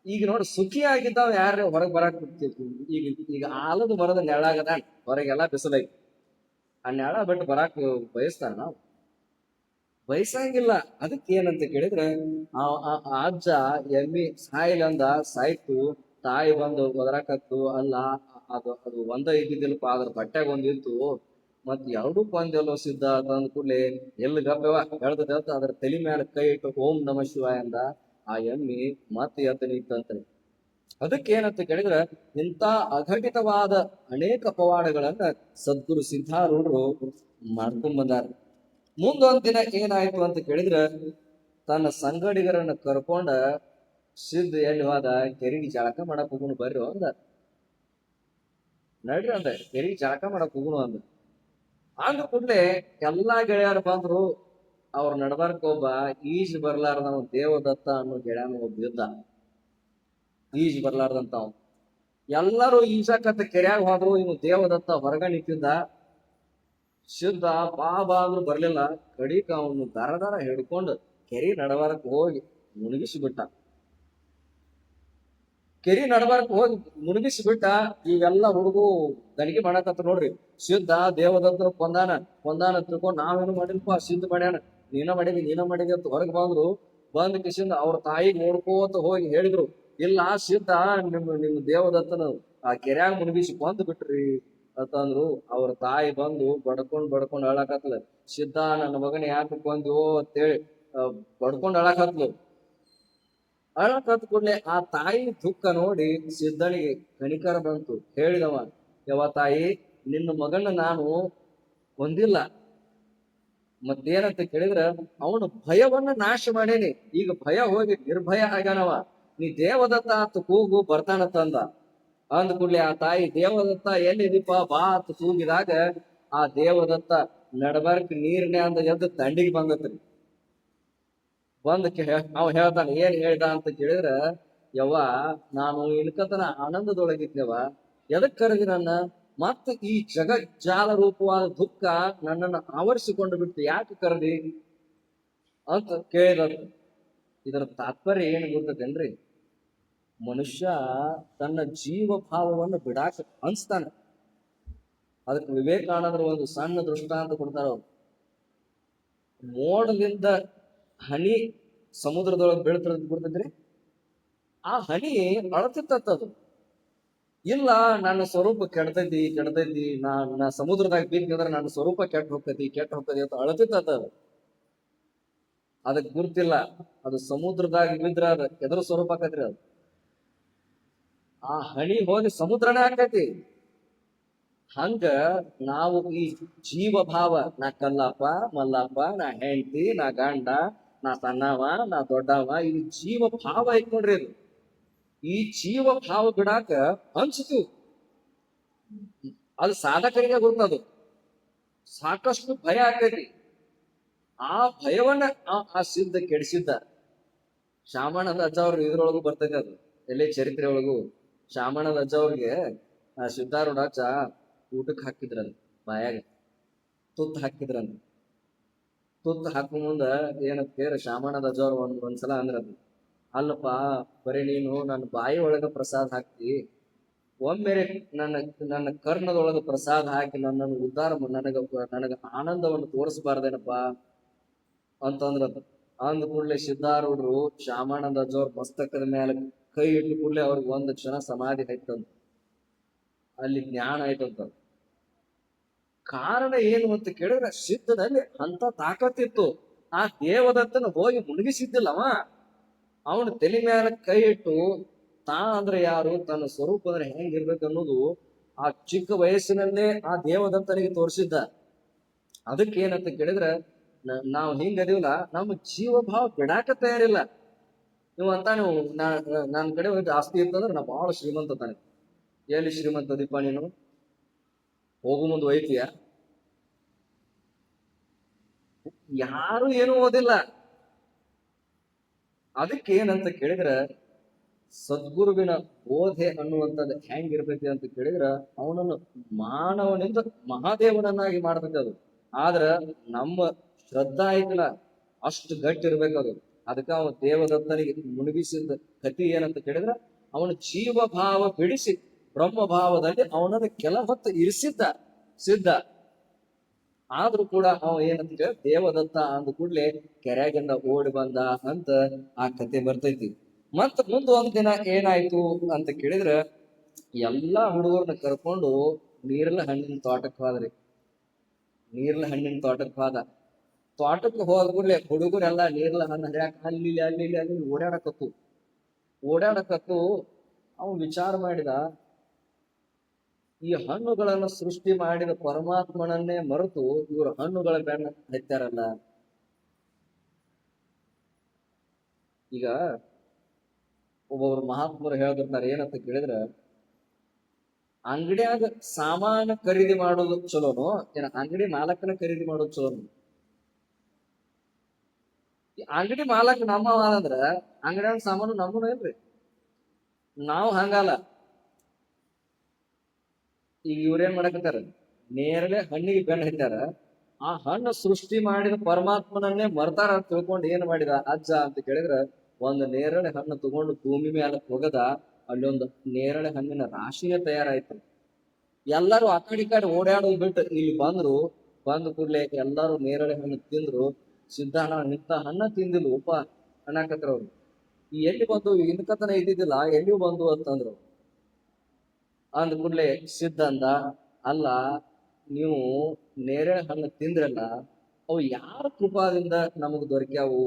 Speaker 1: ಈಗ ನೋಡಿ, ಸುಖಿ ಆಗಿದ್ದಾವ ಯಾರು ಹೊರಗೆ ಬರಾಕ್ ಈಗ ಈಗ ಆಲದ ಮರದ ನೆಳಾಗದ, ಹೊರಗೆಲ್ಲ ಬಿಸಿಲೈತಿ. ಆ ನೆಳ ಬಿಟ್ಟು ಬರಾಕ್ ಬಯಸ್ತಾರ ನಾವು? ಬಯಸಂಗಿಲ್ಲ. ಅದಕ್ಕೆ ಏನಂತ ಕೇಳಿದ್ರೆ, ಆ ಅಜ್ಜ ಎಮ್ಮಿ ಸಾಯಿಲಂದ ಸಾಯ್ತು, ತಾಯಿ ಬಂದು ಒದರಾಕತ್ತು. ಅಲ್ಲ, ಅದು ಒಂದ ಇದ್ದಿದ್ದಿಲ್ಪ, ಅದ್ರ ಬಟ್ಟೆಗೆ ಒಂದಿತ್ತು. ಮತ್ ಎರಡೂ ಕೊಂದೆಲ್ಲೋ ಸಿದ್ಧ ತಂದ ಕೂಡ್ಲೆ ಎಲ್ಲಿ ಗಪ್ಪವ ಹೇಳ್ದ ಅದ್ರ ತಲೆ ಮೇಲೆ ಕೈ ಇಟ್ಟು ಓಂ ನಮ ಶಿವಾಯ ಅಂದ. ಆ ಎಮ್ಮಿ ಮತ್ತೆ ಎದ್ದು ನಿಂತಂತ್ರಿ. ಅದಕ್ಕೆ ಏನಂತ ಕೇಳಿದ್ರೆ, ಇಂಥ ಅಘಟಿತವಾದ ಅನೇಕ ಪವಾಡಗಳನ್ನ ಸದ್ಗುರು ಸಿದ್ಧಾರೂಢರು ಮಾಡ್ಕೊಂಡ್ ಬಂದಾರ. ಮುಂದೊಂದ್ ದಿನ ಏನಾಯ್ತು ಅಂತ ಕೇಳಿದ್ರೆ, ತನ್ನ ಸಂಗಡಿಗರನ್ನ ಕರ್ಕೊಂಡ ಸಿದ್ಧ ಎಲ್ಲಿ ಹೋದ, ಕೆರೆಗೆ ಜಳಕ ಮಾಡಕ್ ಹೋಗುನು ಬರ್ರಿ ಅಂದ. ನಡ್ರಿ ಅಂದ, ಕೆರೆಗೆ ಜಳಕ ಮಾಡಕ್ ಹೋಗುನು ಅಂದ. ಅಂದ ಕೂಡ್ಲೆ ಎಲ್ಲಾ ಗೆಳೆಯರು ಬಂದ್ರು. ಅವ್ರ ನಡ್ಬಾರ್ಕ ಒಬ್ಬ ಈಜ್ ಬರ್ಲಾರ್ದ ದೇವದತ್ತ ಅನ್ನೋ ಗೆಳೆಯನ ಒಬ್ಬ ಇದ್ದ, ಈಜ್ ಬರ್ಲಾರ್ದಂತಾವ್. ಎಲ್ಲರೂ ಈಜಾಕತ್ತ ಕೆರ್ಯಾಗ ಹೋದ್ರು. ಇವ್ ದೇವದತ್ತ ಹೊರಗ ನಿಂತಿದ್ದ. ಸಿದ್ಧ ಬಾ ಅಂದ್ರು ಬರ್ಲಿಲ್ಲ. ಕಡಿಕ ಅವನು ದರ ಹಿಡ್ಕೊಂಡು ಕೆರಿ ನಡಬಾರಕ್ ಹೋಗಿ ಮುಳುಗಿಸಿಬಿಟ್ಟ. ಕೆರಿ ನಡಬಾರಕ್ ಹೋಗಿ ಮುಳುಗಿಸಿಬಿಟ್ಟ. ಇವೆಲ್ಲ ಹುಡುಗು ಗಣಿಗೆ ಮಾಡಕತ್ತ ನೋಡ್ರಿ. ಸಿದ್ಧ ದೇವದತ್ತನ ಕೊಂದಾನ ತಿಳ್ಕೊಂಡ್ ನಾವೇನು ಮಾಡಿಲ್ಪ, ಸಿದ್ಧ ಮಾಡ್ಯಾನ, ನೀನ ಮಾಡಿದಿ ಅಂತ ಹೊರಗೆ ಬಂದ್ರು. ಬಂದ ಕಿಸಿಂದ ಅವ್ರ ತಾಯಿಗೆ ನೋಡ್ಕೋತ ಹೋಗಿ ಹೇಳಿದ್ರು, ಇಲ್ಲ ಸಿದ್ಧ ನಿಮ್ಮ ದೇವದತ್ತನ ಆ ಕೆರ್ಯಾಗ ಮುಳುಗಿಸಿ ಕೊಂದ್ ಬಿಟ್ರಿ ಅಂತಂದ್ರು. ಅವ್ರ ತಾಯಿ ಬಂದು ಬಡ್ಕೊಂಡ್ ಅಳಕತ್ಲ. ಸಿದ್ಧ ನನ್ನ ಮಗನ ಯಾಕೆ ಕೊಂದ್ಯೋ ಅಂತೇಳಿ ಬಡ್ಕೊಂಡ್ ಅಳಕತ್ಲು. ಅಳಕತ್ ಕೂಡ್ಲೆ ಆ ತಾಯಿ ದುಃಖ ನೋಡಿ ಸಿದ್ಧನಿಗೆ ಕನಿಕರ ಬಂತು. ಹೇಳಿದವ, ಯವ ತಾಯಿ, ನಿನ್ನ ಮಗನ ನಾನು ಕೊಂದಿಲ್ಲ, ಮತ್ತೇನಂತ ಕೇಳಿದ್ರ ಅವನು ಭಯವನ್ನ ನಾಶ ಮಾಡೇನಿ. ಈಗ ಭಯ ಹೋಗಿ ನಿರ್ಭಯ ಆಗ್ಯಾನವ. ನೀ ದೇವದತ್ತ ಅಂತ ಕೂಗು ಬರ್ತಾನತ್ತಂದ. ಅಂದ ಕೂಡ್ಲೆ ಆ ತಾಯಿ, ದೇವದತ್ತ ಎಲ್ಲಿದೀಪ ಬಾ ಅಂತ ಕೂಗಿದಾಗ ಆ ದೇವದತ್ತ ನಡಬರ್ಕ್ ನೀರ್ನೆ ಅಂದ ಎದ್ದು ದಂಡಿಗೆ ಬಂದತ್ರಿ. ಅವ ಹೇಳ್ತಾನೆ, ಏನ್ ಹೇಳ್ದ ಅಂತ ಕೇಳಿದ್ರ, ಯವ್ವ, ನಾನು ಇನ್ಕತನ ಆನಂದದೊಳಗಿದ್ದೇವ, ಎದಕ್ ಕರೆದಿ ನನ್ನ? ಮತ್ತ ಈ ಜಗಜ್ಜಾಲ ರೂಪವಾದ ದುಃಖ ನನ್ನನ್ನು ಆವರಿಸಿಕೊಂಡು ಬಿಟ್ಟು ಯಾಕೆ ಕರೆದಿ ಅಂತ ಕೇಳಿದ. ಇದರ ತಾತ್ಪರ್ಯ ಏನು ಗೊತ್ತದೇನ್ರಿ? ಮನುಷ್ಯ ತನ್ನ ಜೀವ ಭಾವವನ್ನು ಬಿಡಾಕ ಅನ್ಸ್ತಾನ. ಅದಕ್ಕೆ ವಿವೇಕಾನಂದರು ಒಂದು ಸಣ್ಣ ದೃಷ್ಟಾಂತ ಕೊಡ್ತಾರ. ಅವ್ರು ಮೋಡದಿಂದ ಹನಿ ಸಮುದ್ರದೊಳಗೆ ಬೀಳ್ತಿರೋದ್ ಗೊತ್ತದ್ರಿ? ಆ ಹನಿ ಅಳತಿತ್ತದು. ಇಲ್ಲ, ನನ್ನ ಸ್ವರೂಪ ಕೆಡ್ತೈತಿ, ನಾ ಸಮುದ್ರದಾಗ ಬಿದ್ದಂದ್ರೆ ನನ್ನ ಸ್ವರೂಪ ಕೆಟ್ಟ ಹೋಗ್ತೈತಿ ಅಂತ ಅಳತಿತ್ತದ. ಅದಕ್ ಗುರ್ತಿಲ್ಲ, ಅದು ಸಮುದ್ರದಾಗ ಬಿದ್ರ ಅದ ಎದ್ರ ಸ್ವರೂಪ ಆಕೈತ್ರಿ? ಅದು ಆ ಹನಿ ಹೋಗಿ ಸಮುದ್ರನೇ ಆಕೈತಿ. ಹಂಗ ನಾವು ಈ ಜೀವ ಭಾವ, ನಾ ಕಲ್ಲಪ್ಪ ಮಲ್ಲಪ್ಪ, ನಾ ಹೆಂಡತಿ, ನಾ ಗಂಡ, ನಾ ಸಣ್ಣವ, ನಾ ದೊಡ್ಡವ, ಈ ಜೀವ ಭಾವ ಐತ್ ನೋಡ್ರಿ. ಅದು ಈ ಜೀವ ಭಾವ ಬಿಡಾಕ ಅನ್ಸ್ತು. ಅದು ಸಾಧಕರಿಗೆ ಗೊತ್ತದು. ಸಾಕಷ್ಟು ಭಯ ಆಕೈತಿ. ಆ ಭಯವನ್ನ ಆ ಸಿದ್ಧ ಕೆಡಿಸಿದ್ದ. ಶಾಮಣ್ಣದ ಅಜ್ಜ ಅವ್ರು ಇದ್ರೊಳಗೂ ಬರ್ತೈತಿ ಅದು, ಎಲ್ಲೇ ಚರಿತ್ರೆ ಒಳಗೂ. ಶಾಮಣ್ಣದ ಅಜ್ಜ ಅವ್ರಿಗೆ ಆ ಸಿದ್ಧಾರೂಢ ಅಜ್ಜ ಊಟಕ್ಕೆ ಹಾಕಿದ್ರಂತ, ಬಾಯಾಗ ತುತ್ತು ಹಾಕಿದ್ರಂತ. ತುತ್ತು ಹಾಕೋ ಮುಂದ ಏನಂತ ಕೇಳಿ ಶಾಮಣ್ಣದ ಅಜ್ಜ ಅವ್ರು ಒಂದ್ಸಲ ಅಂದ್ರದು, ಅಲ್ಲಪ್ಪ, ಬರೀ ನೀನು ನನ್ನ ಬಾಯಿ ಒಳಗ ಪ್ರಸಾದ ಹಾಕ್ತಿ, ಒಮ್ಮೆ ನನ್ನ ನನ್ನ ಕರ್ಣದೊಳಗೆ ಪ್ರಸಾದ ಹಾಕಿ ನನ್ನನ್ನು ಉದ್ಧಾರ ನನಗ ಆನಂದವನ್ನು ತೋರಿಸಬಾರ್ದೇನಪ್ಪ ಅಂತಂದ್ರ ಅಂದ ಕೂಡಲೇ ಸಿದ್ಧಾರೂಢರು ಶಾಮಾನಂದ ಅಜ್ಜವ್ರ ಮಸ್ತಕದ ಮೇಲೆ ಕೈ ಇಟ್ಟು ಕೂಡಲೇ ಅವ್ರಿಗೆ ಒಂದು ಕ್ಷಣ ಸಮಾಧಿ ಆಯ್ತಂತ, ಅಲ್ಲಿ ಜ್ಞಾನ ಆಯ್ತಂತ. ಕಾರಣ ಏನು ಅಂತ ಕೇಳಿದ್ರೆ ಸಿದ್ಧನಲ್ಲಿ ಅಂತ ತಾಕತ್ತಿತ್ತು. ಆ ದೇವದತ್ತನ ಹೋಗಿ ಮುಳುಗಿಸಿದ್ದಿಲ್ಲವ, ಅವನ ತಲೆ ಮೇಲೆ ಕೈ ಇಟ್ಟು ತಾ ಅಂದ್ರೆ ಯಾರು, ತನ್ನ ಸ್ವರೂಪ ಅಂದ್ರೆ ಹೆಂಗಿರ್ಬೇಕು ಅನ್ನೋದು ಆ ಚಿಕ್ಕ ವಯಸ್ಸಿನಲ್ಲೇ ಆ ದೇವದತ್ತನಿಗೆ ತೋರಿಸಿದ್ದ. ಅದಕ್ಕೆ ಏನಂತ ಕೇಳಿದ್ರೆ ನಾವು ಹಿಂಗದೀವಲ್ಲ, ನಮ್ಮ ಜೀವಭಾವ ಬಿಡಾಕ ತಯಾರಿಲ್ಲ. ನೀವು ಅಂತ ನೀವು ನನ್ನ ಕಡೆ ಒಂದು ಆಸ್ತಿ ಇರ್ತಂದ್ರೆ ನಾ ಬಹಳ ಶ್ರೀಮಂತ ತಾನೆ. ಎಲ್ಲಿ ಶ್ರೀಮಂತ ದೀಪ ನೀನು? ಹೋಗು ಮುಂದೆ ಒಯ್ತೀಯ? ಯಾರು ಏನು ಓದಿಲ್ಲ. ಅದಕ್ಕೆ ಏನಂತ ಕೇಳಿದ್ರ ಸದ್ಗುರುವಿನ ಬೋಧೆ ಅನ್ನುವಂಥದ್ದು ಹೆಂಗಿರ್ತೈತಿ ಅಂತ ಕೇಳಿದ್ರ ಅವನನ್ನು ಮಾನವನಿಂದ ಮಹಾದೇವನನ್ನಾಗಿ ಮಾಡ್ತೈತಿ ಅದು. ಆದ್ರ ನಮ್ಮ ಶ್ರದ್ಧಾ ಐತಲ್ಲ ಅಷ್ಟು ಗಟ್ಟಿ ಇರ್ಬೇಕದು. ಅದಕ್ಕ ಅವನ ದೇವದತ್ತನಿಗೆ ಮುಳುಗಿಸಿದ ಕತಿ ಏನಂತ ಕೇಳಿದ್ರ ಅವನ ಜೀವ ಭಾವ ಬಿಡಿಸಿ ಬ್ರಹ್ಮ ಭಾವದಲ್ಲಿ ಅವನನ್ನು ಕೆಲ ಹೊತ್ತು ಇರಿಸಿದ್ದ ಸಿದ್ಧ. ಆದ್ರೂ ಕೂಡ ಅವ ಏನಂತ ಕೇಳಿ ದೇವದತ್ತ ಅಂದ ಕೂಡ್ಲೆ ಕೆರೆಯಾಗಿಂದ ಓಡಿ ಬಂದ ಅಂತ ಆ ಕತೆ ಬರ್ತೈತಿ. ಮತ್ತ ಮುಂದೆ ಒಂದ್ ದಿನ ಏನಾಯ್ತು ಅಂತ ಕೇಳಿದ್ರ ಎಲ್ಲಾ ಹುಡುಗರನ್ನ ಕರ್ಕೊಂಡು ನೀರ್ಲ ಹಣ್ಣಿನ ತೋಟಕ್ಕೆ ಹೋದ್ರಿ. ನೀರ್ಲ ಹಣ್ಣಿನ ತೋಟಕ್ಕೆ ಹೋದ. ತೋಟಕ್ಕೆ ಹೋದ ಕೂಡ್ಲೆ ಹುಡುಗರೆಲ್ಲಾ ನೀರ್ಲ ಹಣ್ಣು ಹರಿಯಾಕ ಅಲ್ಲಿ ಅಲ್ಲಿ ಓಡಾಡಕತ್ತು ಅವ ವಿಚಾರ ಮಾಡಿದ, ಈ ಹಣ್ಣುಗಳನ್ನು ಸೃಷ್ಟಿ ಮಾಡಿದ ಪರಮಾತ್ಮನನ್ನೇ ಮರೆತು ಇವರು ಹಣ್ಣುಗಳ ಬೆನ್ನ ಹತ್ತಾರಲ್ಲ. ಈಗ ಒಬ್ಬೊಬ್ರು ಮಹಾತ್ಮರು ಹೇಳ್ತಿರ್ತಾರೆ ಏನಂತ ಕೇಳಿದ್ರ, ಅಂಗಡಿಯಾಗ ಸಾಮಾನು ಖರೀದಿ ಮಾಡೋದು ಚಲೋನು ಏನ ಅಂಗಡಿ ಮಾಲಕನ ಖರೀದಿ ಮಾಡೋದು ಚಲೋನು? ಅಂಗಡಿ ಮಾಲಕ್ ನಮ್ಮವ ಅಂದ್ರ ಅಂಗಡಿಯಾಗ ಸಾಮಾನು ನಮ್ಮನು ಇಲ್ರಿ. ನಾವು ಹಂಗಲ್ಲ. ಈಗ ಇವ್ರೇನ್ ಮಾಡಕತ್ತಾರ, ನೇರಳೆ ಹಣ್ಣಿಗೆ ಬೆನ್ನ ಹತ್ತಾರ. ಆ ಹಣ್ಣು ಸೃಷ್ಟಿ ಮಾಡಿದ ಪರಮಾತ್ಮನನ್ನೇ ಮರ್ತಾರ ಅಂತ ತಿಳ್ಕೊಂಡು ಏನ್ ಮಾಡಿದ ಅಜ್ಜ ಅಂತ ಕೇಳಿದ್ರ ಒಂದು ನೇರಳೆ ಹಣ್ಣು ತಗೊಂಡು ಭೂಮಿ ಮೇಲೆ ಹೋಗದ, ಅಲ್ಲಿ ಒಂದು ನೇರಳೆ ಹಣ್ಣಿನ ರಾಶಿಯೇ ತಯಾರಾಯ್ತು. ಎಲ್ಲರೂ ಆ ಕಡೆ ಓಡಾಡೋದು ಬಿಟ್ಟು ಇಲ್ಲಿ ಬಂದ್ರು. ಬಂದ ಕೂಡ್ಲೆ ಎಲ್ಲಾರು ನೇರಳೆ ಹಣ್ಣು ತಿಂದ್ರು. ಸಿದ್ಧಾಣ ಇಂಥ ಹಣ್ಣ ತಿಂದಿಲ್ಲ ಉಪ ಅನ್ನಕತ್ರ ಅವ್ರು. ಈ ಎಲ್ಲಿ ಬಂದು ಇನ್ಕತನ ಇದ್ದಿದ್ದಿಲ್ಲ, ಎಲ್ಲಿ ಬಂದು ಅಂತಂದ್ರು. ಅಂದ ಕೂಡ್ಲೆ ಸಿದ್ಧ ಅಂದ, ಅಲ್ಲ ನೀವು ನೇರಳೆ ಹಣ್ಣು ತಿಂದ್ರಲ್ಲ, ಅವು ಯಾರ ಕೃಪಾದಿಂದ ನಮಗ್ ದೊರಕ್ಯಾವು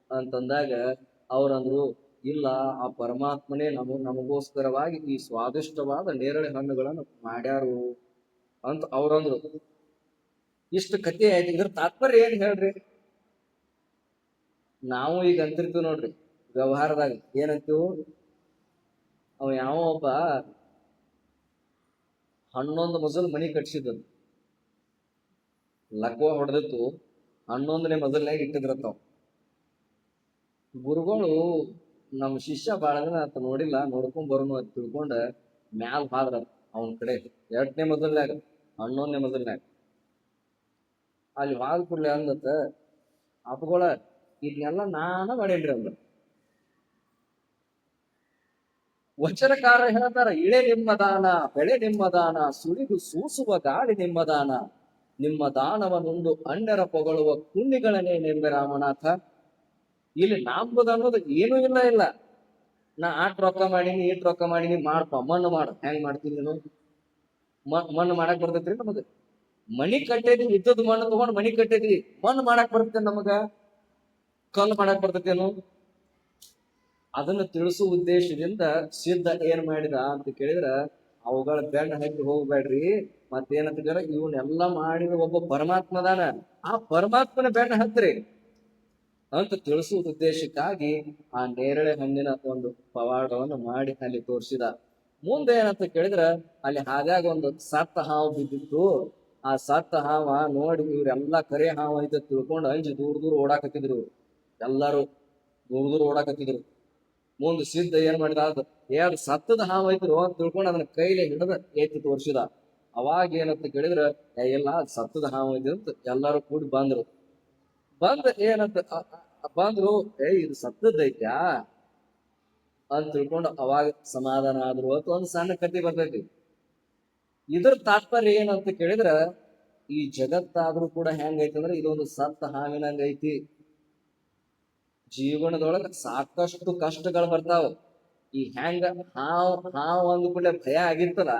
Speaker 1: ಅಂತಂದಾಗ ಅವ್ರಂದ್ರು, ಇಲ್ಲ ಆ ಪರಮಾತ್ಮನೇ ನಮಗೋಸ್ಕರವಾಗಿ ಈ ಸ್ವಾದಿಷ್ಟವಾದ ನೇರಳೆ ಹಣ್ಣುಗಳನ್ನು ಮಾಡ್ಯಾರು ಅಂತ ಅವ್ರಂದ್ರು. ಇಷ್ಟು ಕಥೆ ಆಯ್ತು. ಇದ್ರ ತಾತ್ಪರ್ಯ ಏನ್ ಹೇಳ್ರಿ? ನಾವು ಈಗ ಅಂತಿರ್ತೀವಿ ನೋಡ್ರಿ ವ್ಯವಹಾರದಾಗ ಏನಂತೀವ್, ಅವ ಯಾವ ಒಬ್ಬ ಹನ್ನೊಂದು ಮಜಲ್ ಮನಿ ಕಟ್ಸಿದ್ದು, ಲಕ್ವ ಹೊಡೆದಿತ್ತು, 11ನೇ ಮಜಲ್ನಾಗ ಇಟ್ಟಿದ್ರತ್ತಾವ. ಗುರುಗಳು ನಮ್ಮ ಶಿಷ್ಯ ಬಾಳ ದಿನ ಆತ ನೋಡಿಲ್ಲ, ನೋಡ್ಕೊಂಡ್ ಬರೋನು ಅಂತ ತಿಳ್ಕೊಂಡ ಮ್ಯಾಲ ಹಾದ್ರ ಅವನ ಕಡೆ 2ನೇ ಮಜಲ್ನಾಗ 11ನೇ ಮಜಲ್ನಾಗ. ಅಲ್ಲಿ ಹಾದ್ ಕೂಡ್ಲೆ ಅಂದತ್ತ, ಅಪ್ಪಗಳ ಇದನ್ನೆಲ್ಲ ನಾನ ಮಾಡೇನ್ರಿ ಅಂದ್ರ. ವಚನಕಾರ ಹೇಳ್ತಾರ, ಇಳೆ ನಿಮ್ಮ ದಾನ, ಬೆಳೆ ನಿಮ್ಮ ದಾನ, ಸುಳಿದು ಸೂಸುವ ಗಾಳಿ ನಿಮ್ಮ ದಾನ, ನಿಮ್ಮ ದಾನವನ್ನೊಂದು ಅಣ್ಣರ ಪೊಗಳುವ ಕುಂಡಿಗಳನ್ನೇ ನೆಂಬೆ ರಾಮನಾಥ. ಇಲ್ಲಿ ನಂಬುದು ಅನ್ನೋದು ಏನೂ ಇಲ್ಲ. ನಾ ಆಟ್ ರೊಕ್ಕ ಮಾಡೀನಿ, ಈಟ್ ರೊಕ್ಕ ಮಾಡೀನಿ, ಮಾಡ್ಪ ಮಣ್ಣು ಮಾಡು. ಹೆಂಗ್ ಮಾಡ್ತೀನಿ ನೀನು? ಮಣ್ಣು ಮಾಡಕ್ ಬರ್ತೈತ್ರಿ ನಮಗ? ಮಣಿ ಕಟ್ಟೈತಿ, ಇದ್ದದ್ ಮಣ್ಣು ತಗೊಂಡ್ ಮಣಿ ಕಟ್ಟೈತಿ. ಮಣ್ಣು ಮಾಡಕ್ ಬರ್ತೈತೆ ನಮಗ? ಕಲ್ಲು ಮಾಡಕ್ ಬರ್ತೈತೇನು? ಅದನ್ನು ತಿಳಿಸುವ ಉದ್ದೇಶದಿಂದ ಸಿದ್ಧ ಏನ್ ಮಾಡಿದ ಅಂತ ಕೇಳಿದ್ರ, ಅವುಗಳ ಬೆನ್ನ ಹತ್ತಿ ಹೋಗ್ಬೇಡ್ರಿ, ಮತ್ತೇನಂತ ಕೇಳಿದ್ರೆ ಇವನ್ನೆಲ್ಲ ಮಾಡಿದ ಒಬ್ಬ ಪರಮಾತ್ಮದಾನ, ಆ ಪರಮಾತ್ಮನ ಬೆನ್ನ ಹತ್ರಿ ಅಂತ ತಿಳಿಸುವ ಉದ್ದೇಶಕ್ಕಾಗಿ ಆ ನೇರಳೆ ಹಣ್ಣಿನ ಒಂದು ಪವಾಡವನ್ನು ಮಾಡಿ ಅಲ್ಲಿ ತೋರಿಸಿದ. ಮುಂದೆ ಏನಂತ ಕೇಳಿದ್ರ, ಅಲ್ಲಿ ಹಾದ್ಯಾಗ ಒಂದು ಸತ್ತ ಹಾವು ಬಿದ್ದಿತ್ತು. ಆ ಸತ್ತ ಹಾವ ನೋಡಿ ಇವ್ರೆಲ್ಲಾ ಕರೆ ಹಾವು ಐತೆ ತಿಳ್ಕೊಂಡು ಅಂಜಿ ದೂರ ಓಡಾಕತ್ತಿದ್ರು. ಎಲ್ಲಾರು ದೂರ ಓಡಾಕತ್ತಿದ್ರು. ಮುಂದೆ ಸಿದ್ಧ ಏನ್ ಮಾಡಿದ, ಅದು ಸತ್ತದ ಹಾವು ಐತ್ರು ಅಂತ ತಿಳ್ಕೊಂಡು ಅದನ್ನ ಕೈಲಿ ಹಿಡಿದ ಎತ್ತಿ ತೋರಿಸಿದ. ಅವಾಗ ಏನಂತ ಕೇಳಿದ್ರ, ಇಲ್ಲ ಸತ್ತದ ಹಾವು ಐತಿ ಅಂತ ಎಲ್ಲಾರು ಕೂಡಿ ಬಂದ್ರು. ಬಂದ್ ಏನಂತ ಬಂದ್ರು, ಇದು ಸತ್ತದೈತ್ಯಾ ಅಂತ ತಿಳ್ಕೊಂಡು ಅವಾಗ ಸಮಾಧಾನ ಆದ್ರು ಅಂತ ಒಂದು ಸಣ್ಣ ಕಥೆ ಬರ್ತೈತಿ. ಇದ್ರ ತಾತ್ಪರ್ಯ ಏನಂತ ಕೇಳಿದ್ರ, ಈ ಜಗತ್ತಾದ್ರೂ ಕೂಡ ಹೆಂಗೈತಿ ಅಂದ್ರೆ ಇದೊಂದು ಸತ್ತ ಹಾವಿನಂಗ ಐತಿ. ಜೀವನದೊಳಗ ಸಾಕಷ್ಟು ಕಷ್ಟಗಳು ಬರ್ತಾವ. ಈ ಹೆಂಗ ಹಾವ್ ಅಂದ ಕೂಡಲೇ ಭಯ ಆಗಿರ್ತದ.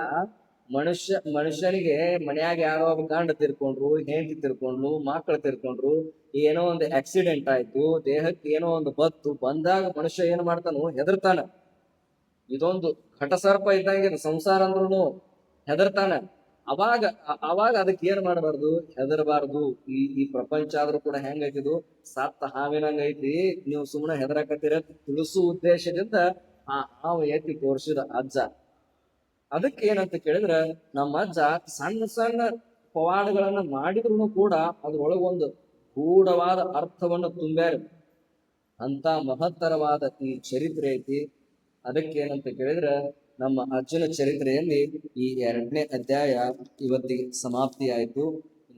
Speaker 1: ಮನುಷ್ಯನಿಗೆ ಮನ್ಯಾಗ ಯಾರೋ ಒಬ್ಬ ಗಂಡ ತಿರ್ಕೊಂಡ್ರು, ಹೆಂಡತಿ ತಿರ್ಕೊಂಡ್ರು, ಮಕ್ಕಳು ತಿರ್ಕೊಂಡ್ರು, ಏನೋ ಒಂದು ಆಕ್ಸಿಡೆಂಟ್ ಆಯ್ತು, ದೇಹಕ್ಕೆ ಏನೋ ಒಂದು ಬತ್ತು ಬಂದಾಗ ಮನುಷ್ಯ ಏನ್ ಮಾಡ್ತಾನು, ಹೆದರ್ತಾನ. ಇದೊಂದು ಘಟಸರ್ಪ ಇದ್ದಂಗೆ ಸಂಸಾರ ಅಂದ್ರೂ ಹೆದರ್ತಾನ. ಅವಾಗ ಅದಕ್ಕೆ ಏನ್ ಮಾಡಬಾರ್ದು, ಹೆದರಬಾರ್ದು. ಈ ಪ್ರಪಂಚ ಆದ್ರೂ ಕೂಡ ಹೆಂಗೈತಿದು, ಸತ್ತ ಹಾವಿನಂಗ ಐತಿ, ನೀವು ಸುಮ್ಮನೆ ಹೆದರಕತ್ತೀರ ತಿಳಿಸು ಉದ್ದೇಶದಿಂದ ಆ ಹಾವು ಎತ್ತಿ ತೋರಿಸಿದ ಅಜ್ಜ. ಅದಕ್ಕೆ ಏನಂತ ಕೇಳಿದ್ರ, ನಮ್ಮ ಅಜ್ಜ ಸಣ್ಣ ಸಣ್ಣ ಪವಾಡಗಳನ್ನ ಮಾಡಿದ್ರು ಕೂಡ ಅದ್ರೊಳಗೊಂದು ಗೂಢವಾದ ಅರ್ಥವನ್ನು ತುಂಬ್ಯಾರ. ಅಂತ ಮಹತ್ತರವಾದ ಈ ಚರಿತ್ರೆ ಐತಿ. ಅದಕ್ಕೆ ಏನಂತ ಕೇಳಿದ್ರ, ನಮ್ಮ ಅಜ್ಜನ ಚರಿತ್ರೆಯಲ್ಲಿ ಈ 2ನೇ ಅಧ್ಯಾಯ ಇವತ್ತಿಗೆ ಸಮಾಪ್ತಿ ಆಯ್ತು.